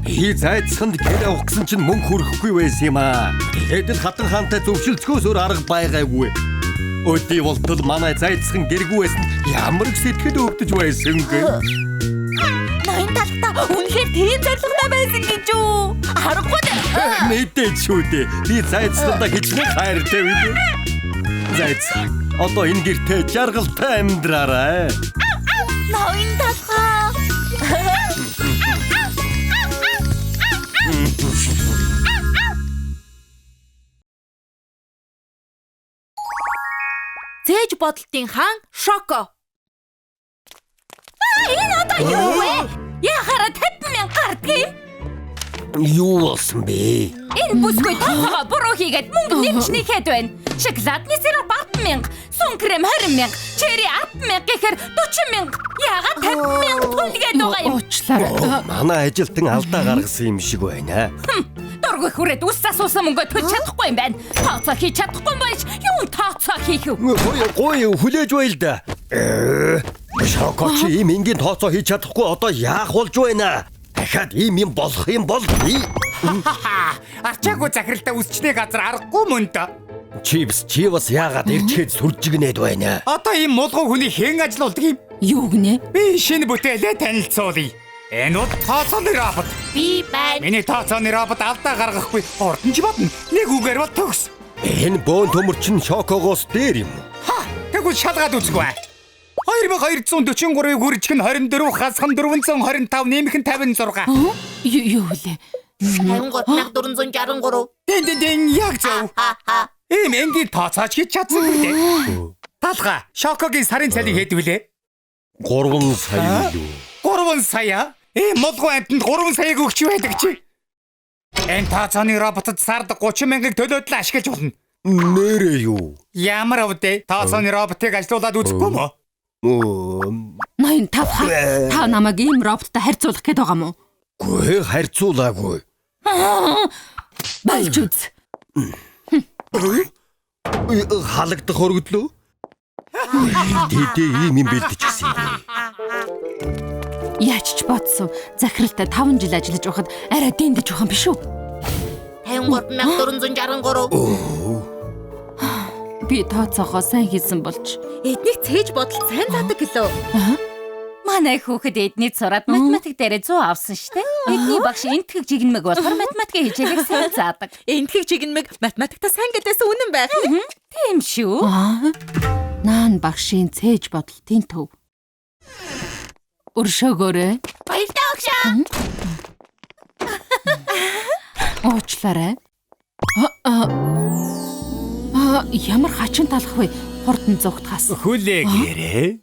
Би зайцсанд гэр авах гэсэн чинь мөнгө хүрэхгүй байсан юм аа. Тэгээд л Хатан хаантай зөвшөлдсгөөс өөр арга байгаагүй. Өдий болтол манай зайцхан гэргүй байсан ямар их сэтгэл өвдөж байсан гэ. Ноён талахта үнэхээр тийм зоригтой байсан гэж үү? Харахгүй дээ. Мэдээж шүү дээ. Би зайцсандаа хичнээн хайртай үү. Зайцхан одоо энэ гэртээ жаргалтай амьдраарай. Ноён талхаа. Зээж бодолтын хаан Шоко. Энэ одоо юу вэ? Яхаараа 50,000 гардаг юм? Юу болсон бэ? Энэ бүсгүй тохоо буруу хийгээд мөнгө нэмчнийхэд байна. Шоколадны сироп 10,000, сүн крем 20,000, чери 10,000 гэхээр 40,000. Яагаад 50,000 түлгээд байгаа юм? Уучлаарай. Манай ажилтан алдаа гаргасан юм шиг байна. Дургүй хүрээд үс асуусан мөнгө төлж чадахгүй юм байна. Тооцоо хийж чадахгүй байж юу тооцоо хийх вэ? Гой хүлээж байл да. Шоко чи ийм энгийн тооцоо хийж чадахгүй одоо яах болж байна? Дахиад ийм юм болох юм бол би Арчаагүй захиралтай үсчний газар аргагүй мөн дөө. чи бас яагаад ирчээд сүржигнээд байна? Одоо ийм мулгуу хүний хэн ажиллаулдаг юм? Юу гинэ? Би шинэ бүтээлээ танилцуулъя. Энэ бол тооцооны робот. Би байна. Миний тооцооны робот алдаа гаргахгүй. Хурдан ч бодно. Нэг үгээр бол төгс. Энэ бөөн төмөрчин Шокогоос дээр юм. Ха, тэгвэл шалгаад үзгүй. 2243-ыг үржих нь 24, хасах нь 425, нэмэх нь 56. Юу вэ? 53,463. Дэн яг зөв. Ийм энгийн тооцооч хийж чадсан үү? Талха, Шокогийн сарын цалин хэд вүлээ? 3 сая юу? 3 сая? Ийм мулгуу амтнд 3 саяг өгч байдаг чи. Энэ тооцооны роботод сард 30,000-ыг төлөөд л ашиглаж болно. Нэрээ юу? Ямар өвдөө тооцооны роботыг ажилуулад үзэхгүй мө? 85 ха. Та намайг ийм роботтой харьцуулах гээд байгаа мó? Гүй харьцуулаагүй. Болж үз. Халагдах хөргөдлөө. Тэдээ ийм юм бэлдэж гисэн. Яаж ч бодсон. Захиралтай 5 жил ажиллаж байхад арай дэндэж байгаа юм биш үү? 53463. Би тооцоогоо сайн хийсэн болж. Эднийг цээж бодолт сайн заадаг гэлөө. Манай хүүхэд эднийд сураад математик дээр 100 авсан штэ. Эдний багш энтхэг жигнэмэг болохоор математикийн хичээлийг сайн заадаг. Энтхийг чигнэмэг математиктаа сайн гэдээс үнэн байх. Тийм шүү. Наан багшийн цээж бодолтын төв. Өршөөгөөрэй. Баярлалаа багшаа. Уучлаарай. Ямар хачин талах вэ? Хурдан зүгтгаас. Хүлээгээрээ.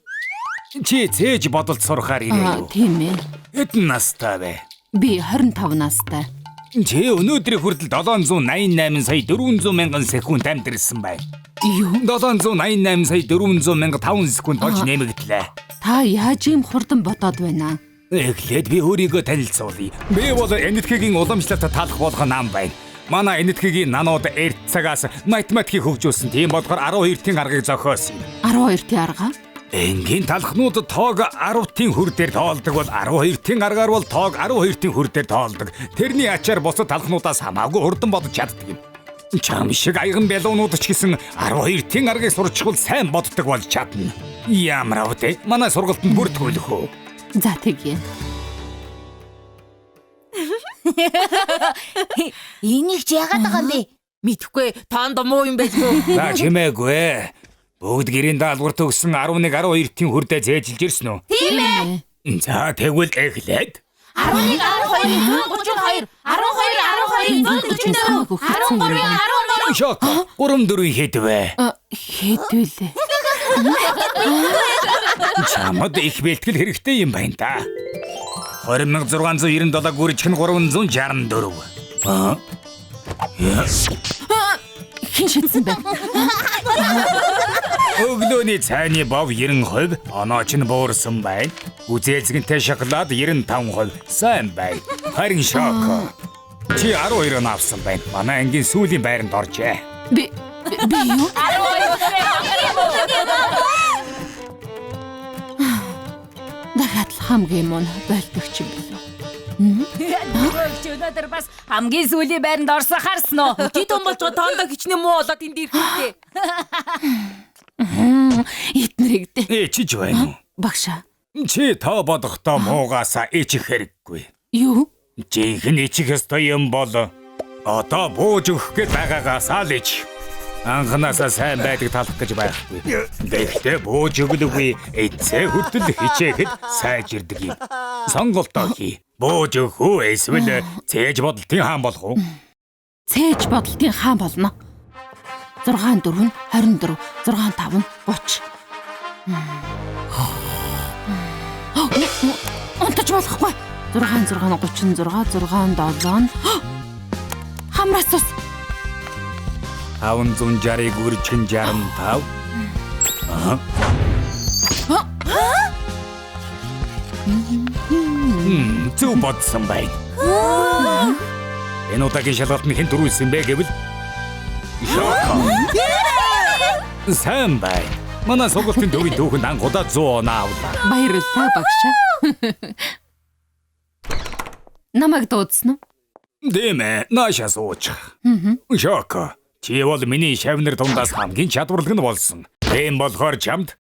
Чи цээж бодолд сурахаар ирээ юу? Тийм ээ. Хэдэн настай вэ? Би 25 настай. Чи өнөөдрийн хүртэл 788 сая 400 мянган секунд амьдэрсэн бай. Юу? 788 сая 400 мянга 5 секунд болж нэмэгдлээ. Та яаж ийм хурдан бодоод байна? Эхлээд би өөрийгөө танилцуулъя. Би бол энэтхэгийн уламжлалт талах болгон нам байна. Манай энэтхэгийн нанууд эрт цагаас математикийг хөгжүүлсэн. Тийм болохоор 12-ийн аргыг зохиосон юм. 12-ийн арга? Энгийн талхнууд тоог 10-ийн хүр дээр тоолдог бол 12-ийн аргаар бол тоог 12-ийн хүр дээр тоолдог. Тэрний ачаар бусад талхнуудаас хамаагүй хурдан бодож чаддаг юм. Чам шиг аяган бялуунууд ч гэсэн 12-ийн аргыг сурчихвал сайн боддог болж чадна. Ямар авдэ? Манай сургалтанд бүртгүүлэх үү? За тэгье. Энийг ч яагаад байгаа юм бэ? Мэдхгүй. Тоонд муу юм байж юу? За чимээгүй. Бүгд гэрийн даалгавар төгсөн 11-12-ийн хүрдээ зээжилж ирсэн үү? Тийм ээ. За тэгвэл эхлээд 11 12 132 12 12 Шок. 3-4 хэдвэ? Хэдвэлээ. Чамд их бэлтгэл хэрэгтэй юм байна та. 20697 гүржих нь 364. Хин шидсэн бэ? Өглөөний цайны бов 90%, онооч нь буурсан байна. Үзээлзэгэнтэй шоколад 95%. Сайн байна. Харин шок. Чи 12 он авсан байна. Манай ангийн сүүлийн байранд оржээ. Би юу? Дахиад л хамгийн мөн байлдагч юм билүү? Өнөөдөр бас хамгийн сүүлийн байранд орсон харсан уу? Ди том болж тоондоо хичнээн муу болоод энд ирэхтэй. Эднэрийг дээ. Ичиж байна уу? Багшаа. Чи тоо бодохдоо муугаасаа ичих хэрэггүй. Юу? Жинхэнэ ичих ёстой юм бол одоо бууж өгөх гээд байгаагаасаа л ич. Анханасаа сайн байдаг талах гэж байхгүй. Гэхдээ бууж өглөгүй эцээ хүртэл хичээхэд сайжирдаг юм. Сонголтоо хий. Бууж өгөх үү эсвэл цээж бодолтын хаан болох уу? Цээж бодолтын хаан болно. 6-4 24 6-5 30. Онтож болохгүй. 6-6 36 6-7 хамраас ус. 560-ыг үржин 65. Зүг бодсон байна. Энэ удаагийн шалгалтанд хэн дөрүүлсэн бэ гэвэл сайн байна. Манай сургалтын төвийн түүхэнд анхудаа 100 оноо авлаа. Баярлалаа багшаа. Намайг дуудсан уу? Дэмэ, наашаа сууч. Шоко. Чи бол миний шавнар дундаас хамгийн чадварлаг нь болсон. Тийм болохоор чамд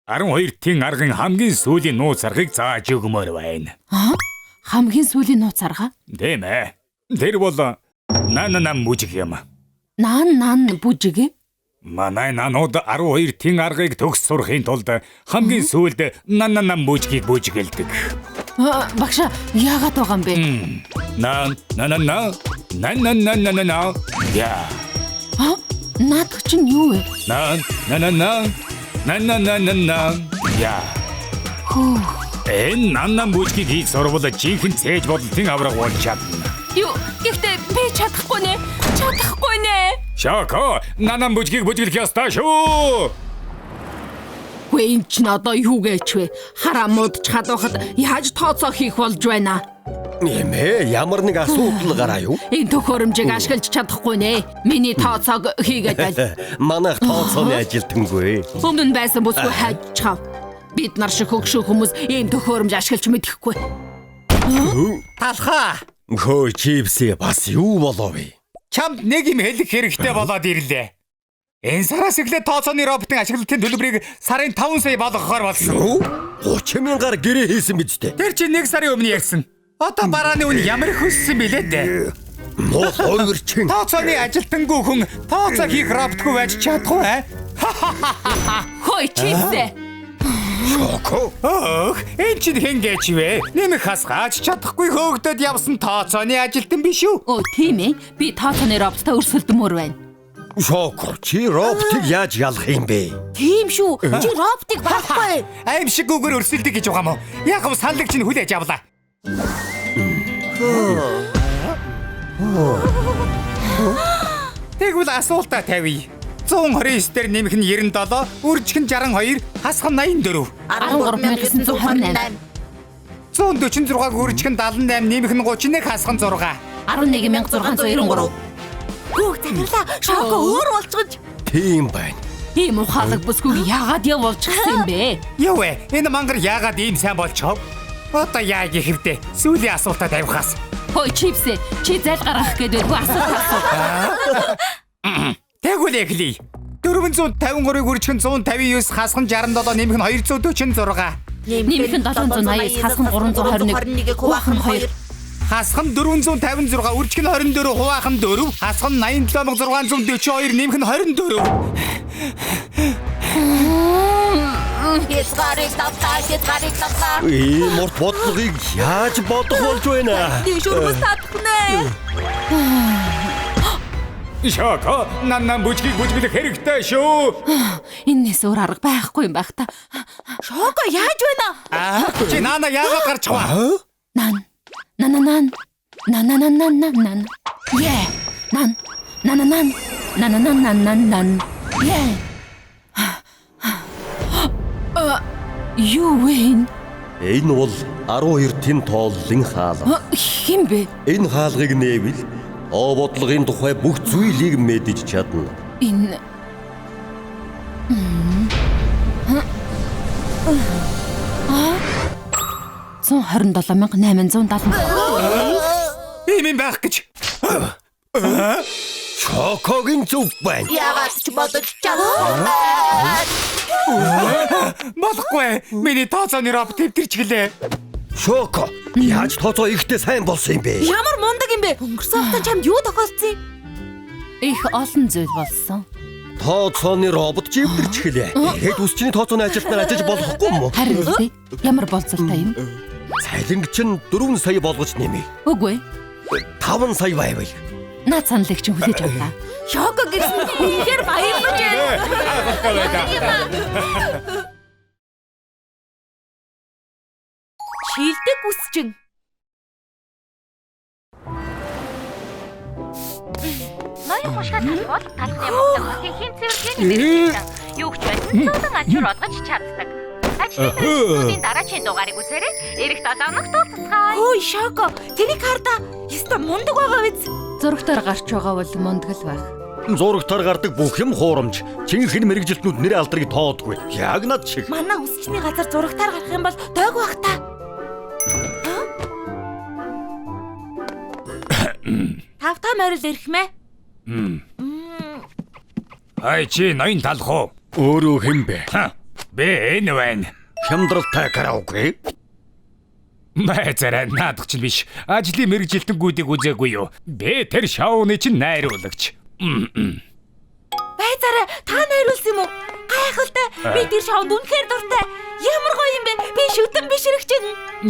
12-ийн аргын хамгийн сүүлийн нууц аргыг зааж өгмөр байна. Хамгийн сүүлийн нууц арга? Тийм ээ. Тэр бол нананам бүжиг юм. Наан бүжиг? Манай нанууд 12-ийн аргыг төгс сурахын тулд хамгийн сүүлд нананам бүжгийг бүжгэлдэг. Багшаа, яагаад байгаа юм бэ? На. Я. Наадах чинь юу вэ? На. Я. Энэ наннам бүжгийг хийж сурвал жинхэнэ цээж бодлтын авраг болж чадна. Юу? Гэхдээ Чадахгүй нэ. Чадахгүй нэ. Шоко, нанан бүжгийг бүжиглэх ёстой шүү. Гүй энэ ч надаа юу гээч вэ? Хараа муудч хадуухад яаж тооцоо хийх болж байна? Нэмээ, ямар нэг асуудал гараа юу? Энэ төхөөрөмжийг ашиглаж чадахгүй нэ. Миний тооцоог хийгээд байл. Манайх тооцооны ажилтангүй. Өмнө нь байсан бүсгүй хайж чав. Бид нар шиг хөгшөө хүмүүс ийм төхөөрөмж ашиглаж мэдэхгүй. Талхаа. Хөө чипси бас юу болов вэ? Чамд нэг юм хэлэх хэрэгтэй болоод ирлээ. Энэ сараас эхлээд тооцооны роботын ашиглалтын төлбөрийг сарын 5 сая болгохоор болсон. Юу? 30,000-аар гэрээ хийсэн биз дээ. Тэр чинь 1 сарын өмнө ярьсан. Одоо барааны үн ямар их өссөн бэлээ дээ. Муу хоёр чин. Тооцооны ажилтангүй хүн тооцоо хийх роботгүй байж чадахгүй аа? Хөөе чипсэ. Шоко. Энэ чинь хэн гэж вэ? Нэмэх хасгааж чадахгүй хөөгдөд явсан тооцооны ажилтан биш үү? Оо тийм ээ. Би тооцооны роботтой өрсөлдөмөр байна. Шоко, чи роботыг яаж ялах юм бэ? Тийм шүү. Чи роботыг байхгүй. Аим шиг үгээр өрсөлдөг гэж байгаа мó. Яг гоо саналыг чинь хүлээж авлаа. Тэгвэл асуултаа тавья. 129 дээр нэмэх нь 97, үржих нь 62, хасах нь 84. 13,928. 146-г үржих нь 78, нэмэх нь 31, хасах нь 6. 11,693. Хөөх захирлаа. Шоко өөр болчихж. Тийм байна. Ийм ухаалаг бүсгүй яагаад явуулчихсан юм бэ? Юу вэ? Энэ мангар яагаад ийм сайн болчихов? Одоо яа гэхвдээ сүүлийн асуултаа тавихаас. Хөөе чипсэ. Чи зайл гаргах гэдэг үгүй асуулт асуу. Тэгвэл эхлэе. 453-ыг үржих нь 159, хасах нь 67, нэмэх нь 246. Нэмэх нь 780, хасах нь 321, хуваах нь 2. Хасах нь 456, үржих нь 24, хуваах нь 4, хасах нь 87,642, нэмэх нь 24. Хязгаарыг тавтаа. Ийм урт бодлогыг яаж бодох болж байна? Тийш өргөс татах нэ. Шоко, нанан бүжгийг бүжиглэх хэрэгтэй шүү. Энээс өөр арга байхгүй юм байх та. Шоко яаж байна? Чи наана яагаад гарч чаваа? Нан. Е. Нан. Е. Юу вэ? Энэ бол 12-ийн тооллын хаалга. Хин бэ? Энэ хаалгыг нээвэл бодлогын тухай бүх зүйлийг мэдэж чадна. Энэ 127,870. Ийм юм байх гэж. Шокогийн зүг байна. Яагаад ч бодож чадахгүй. Болохгүй. Миний тооцооны робот төвтөрчихлээ. Шоко, яаж тооцоо ихтэй сайн болсон юм бэ? Ямар мундаг юм бэ? Өнгөрсөн хавтаа чамд юу тохиолдсон юм? Их олон зүйл болсон. Тооцооны робот живдэрчихлээ. Тэгэхэд үсчний тооцооны ажилтнаар ажиллаж болохгүй юм уу? Харин тий. Ямар болцолтой юм? Цалинг чинь 4 сая болгож нэмээ. Үгүй. 5 сая байвал. Наад саналыг чинь хүлээж авлаа. Шоко гэсэн үнээр баярлаж байна. Шилдэг үсчин. Ноён хушгаад бол талхны мөнгө бүхий хин цэвэрлэний мэргэжсэн. Юу ч байсан цөөлөн ачаар олгож чаддаг. Ажлын төлөвлөлийн дараагийн дугаарыг үзээрэй. Ирэх 7 хоногт тусгай. Хөөе Шоко, тэрийг харда. Яста мундаг байгаа биз? Зурагтаар гарч байгаа бол мундгал байх. Зурагтаар гардаг бүх юм хуурамч. Чинхэн мэрэгжилтнүүд нэрээ алдрыг тоодгүй. Яг над шиг. Манай үсчний газар зурагтаар гарах юм бол дойг байх та. Тавтаа морил ирэх мэ? Ай чи ноён талах уу? Өөрөө хэн бэ? Би энэ байна. Хямдралтай караоке. Майзараа наадах чинь биш. Ажлын мэргэжилтэнгүүдийг үзээгүй юу? Би тэр шоуны чинь найруулагч. Байцаараа та найруулсан юм уу? Гайхалтай. Би тэр шоунд үнэхээр дуртай. Ямар гоё юм бэ? Би шүтэн бишрэгч юм.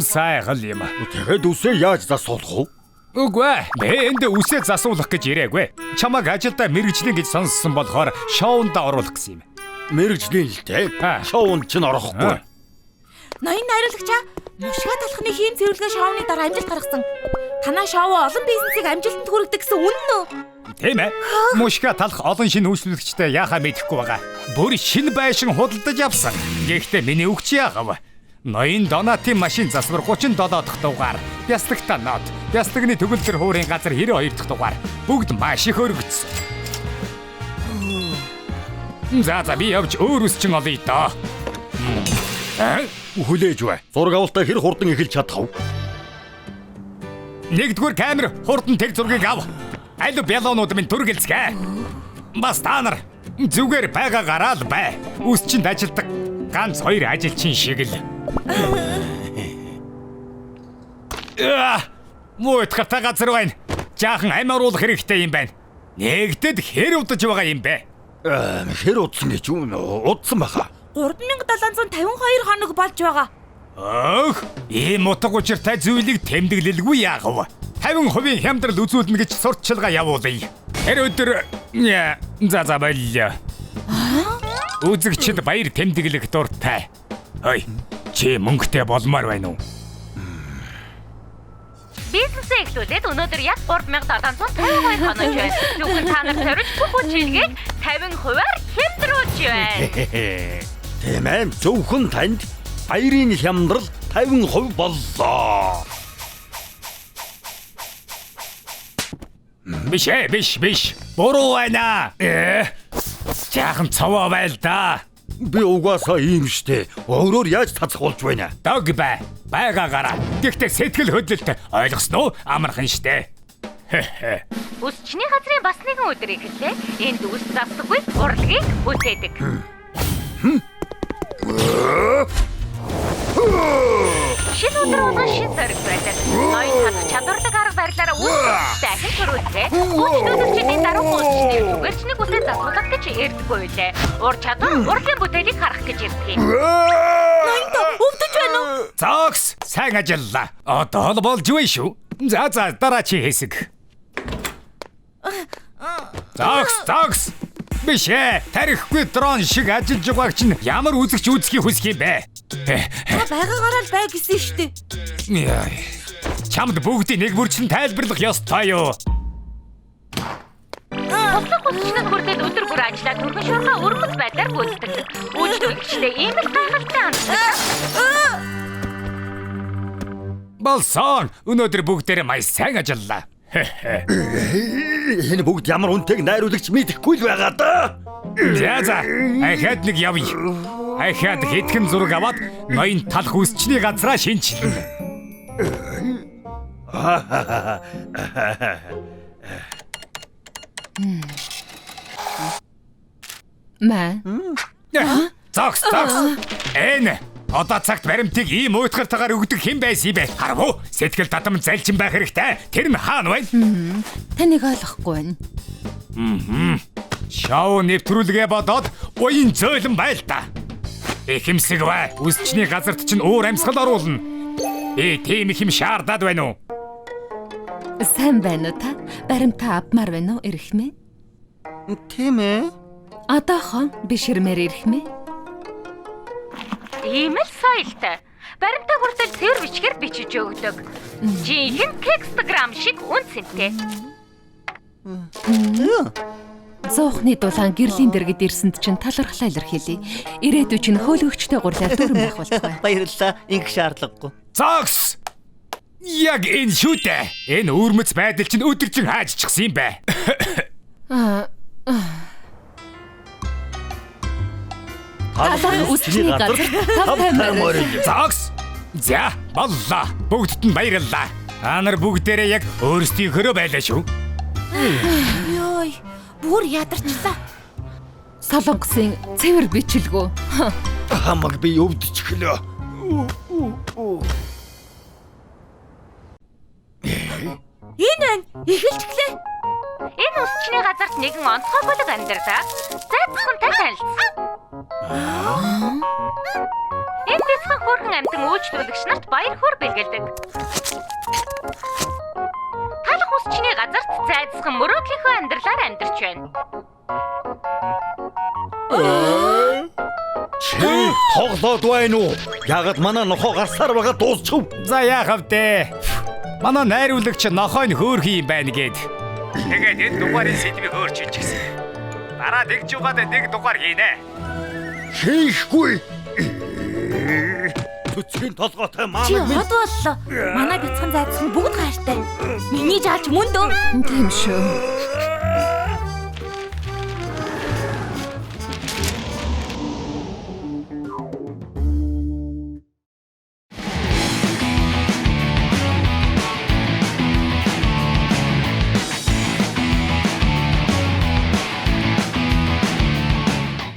Сайхан юм. Тэгэхэд үсээ яаж засуулах вэ? Үгүй. Би энд үсээ засуулах гэж ирээгүй. Чамайг ажилдаа мэргэжлэн гэж сонссон болохоор шоунд оруулах гэсэн юм. Мэргэжлийн л те. Шоунд ч орохгүй. Ноён найруулагчаа мушгаа талхны хийм цэвэрлэгээ шоуны дараа амжилт гаргасан. Та танаа шоу олон бизнесийг амжилтанд хүргэдэг гэсэн үнэн үү? Тийм ээ. Мушка талах олон шинэ үйлчлүүлэгчтэй яхаа мэдэхгүй байгаа. Бүр шинэ байшин худалдаж авсан. Гэхдээ миний өгч яагав. Ноён донатын машин засвар 37 дахь дугаар. Бяслагта нот. Бяслагны төгөлдөр хуурын газар 92 дахь дугаар. Бүгд маш их өргөцсөн. За би явж өөр үсчин олъё доо. Хүлээж бай. Зураг авалтаа хэр хурдан эхэлж чадах вэ? Нэгдүгээр камер хурдан тэр зургийг ав. Аль бялоонууд минь түргэлцгээ. Бас та нар зүгээр байгаа гараал бай. Үсчинд ажилдаг ганц хоёр ажилчин шиг л. Муутгартай газар байна. Жаахан амируулах хэрэгтэй юм байна. Нэгдэд хэр удаж байгаа юм бэ? Хэр удсан гэж юу удсан баха. 3752 хоног болж байгаа. Ах, ийм утга учиртай зүйлийг тэмдэглэлгүй яагав. 50% хямдрал үзүүлнэ гэж сурталчилгаа явуулъя. Тэр өдөр за болё. Үзэгчд баяр тэмдэглэх дуртай. Ой, чи мөнгөтэй болмоор байна уу? Бизнесээ эхлүүлээд өнөөдөр яг 3752 хоног байна. Түүхэн та нар зорж бүх үйлчилгээг 50%-аар хямдруулж байна. Тийм ээ, зөвхөн танд баярын хямдрал 50% боллоо. Биш. Буруу байна. Жаахан цаваа байл да. Би угаасаа ийм штэ. Өөрөөр яаж тацах болж байна? Дог бай. Байгаагаараа. Гэхдээ сэтгэл хөдлөлт ойлгосноо амархан штэ. Үсчний газрын бас нэгэн өдөр эхэллээ. Энд үс засдаггүй урлагийг бүтээдэг. Шин өдөр болгон шин сориг байдаг. Ноён чадах чадварлаг арга барилаараа үсчтэй ахин төрүүлээ. Үсчнүүдийн даруй үсчний зүгээрчнийг үсээ засуулах гэж ярьдаггүй үлээ. Ур чадвар урлагийн бүтээлийг харах гэж ярьдаг юм. Ноён өвдөж байна уу? Зогс, сайн ажиллаа. Одоо л болж байна шүү. За дараа чи хэсэг. Зогс. Биш ээ. Тарихгүй дрон шиг ажиллаж байгааг чинь ямар үзэгч үзхийг хүсэх юм бэ? Байгаагаараа л бай гэсэн штэ. Чамд бүгдийг нэг бүрчлэн тайлбарлах ёстой юу? Туслах хүчнүүд хүртэл өдөр бүр ажиллаад түргэн шуурхай өрмөц байдлаар гүйцэтгэдэг. Үйлчлүүлэгчдээ ийм л гайхалтай ханддаг. Болсон. Өнөөдөр бүгдээрээ маяг сайн ажиллаа. Энэ бүгд ямар үнэтэйг найруулагч мэдэхгүй л байгаа да. За. Ахад нэг явъя. Ахад хэдхэн зураг аваад ноён талх үсчний газраа шинчилнэ. Маа. Зогс. Энэ одоо цагт баримтыг ийм уйтгартайгаар өгдөг хэн байсан юм бэ? Харав уу? Сэтгэл татам залчин байх хэрэгтэй. Тэр нь хаана байна? Таныг ойлгохгүй байна. Шоу нэвтрүүлгээ бодоод уян зөөлөн байл та. Ихэмсэг бай. Үсчний газарт чинь өөр амьсгал оруулна. Тийм их юм шаардаад байна уу? Сайн байна уу та? Баримтаа авмаар байна уу, эрхмээ? Тийм ээ. Одоохон биширмээр эрхмээ. Ийм л соёлтой. Баримтаа хүртэл цэвэр бичгээр бичиж өгдөг. Жинхэнэ текстограм шиг үнцэнтэй. Зоохны дулаан гэрлийн дэргэд ирсэнд чинь талархлаа илэрхийлье. Ирээдүйд чинь хөөлөгчтэй гурлаар дүрэн байх болтугай. Баярлалаа. Ингэх шаардлагагүй. Зогс! Яг энэ шүү дээ. Энэ үрмэц байдал чинь өдөржин хаажчихсан юм бэ. Талах үсчний газар тавтаймаар. Зогс! За, боллоо. Бүгдд нь баярлалаа. Та нар бүгдээрээ яг өөрсдийнхөө байлаа шүү. Йой, бүр ядарчлаа. Солонгосын цэвэр бичлэгөө. Хамаг би өвдөчихлөө. Энэ эхэлчихлээ. Энэ үсчний газарт нэгэн онцгой бүлэг амьдардаг. Зайцхантай танилцсан. Энэ бяцхан хөөрхөн амьтан үйлчлүүлэгч нарт баяр хөөр бэлгэлдэг. Талах үсчний газарт зайцхан мөрөөдлийнхөө амьдралаар амьдарч байна. Чи тоглоод байна уу? Ягд манай нохоо гарсаар байгаа дуусчих. За яахав дээ. Манай найруулагч нохойн хөөрхий юм байна гээд. Тэгээд энэ дугаарыг сэдвийг өөрчилж гисэн. Дараа тэгж угаад нэг дугаар хийнэ. Хийхгүй. Төцгийн толгойтой Чи маанаг минь хот боллоо. Манай бяцхан зайцхан бүгд гайртай. Миний жаалч мөн дөө. Тийм шүү.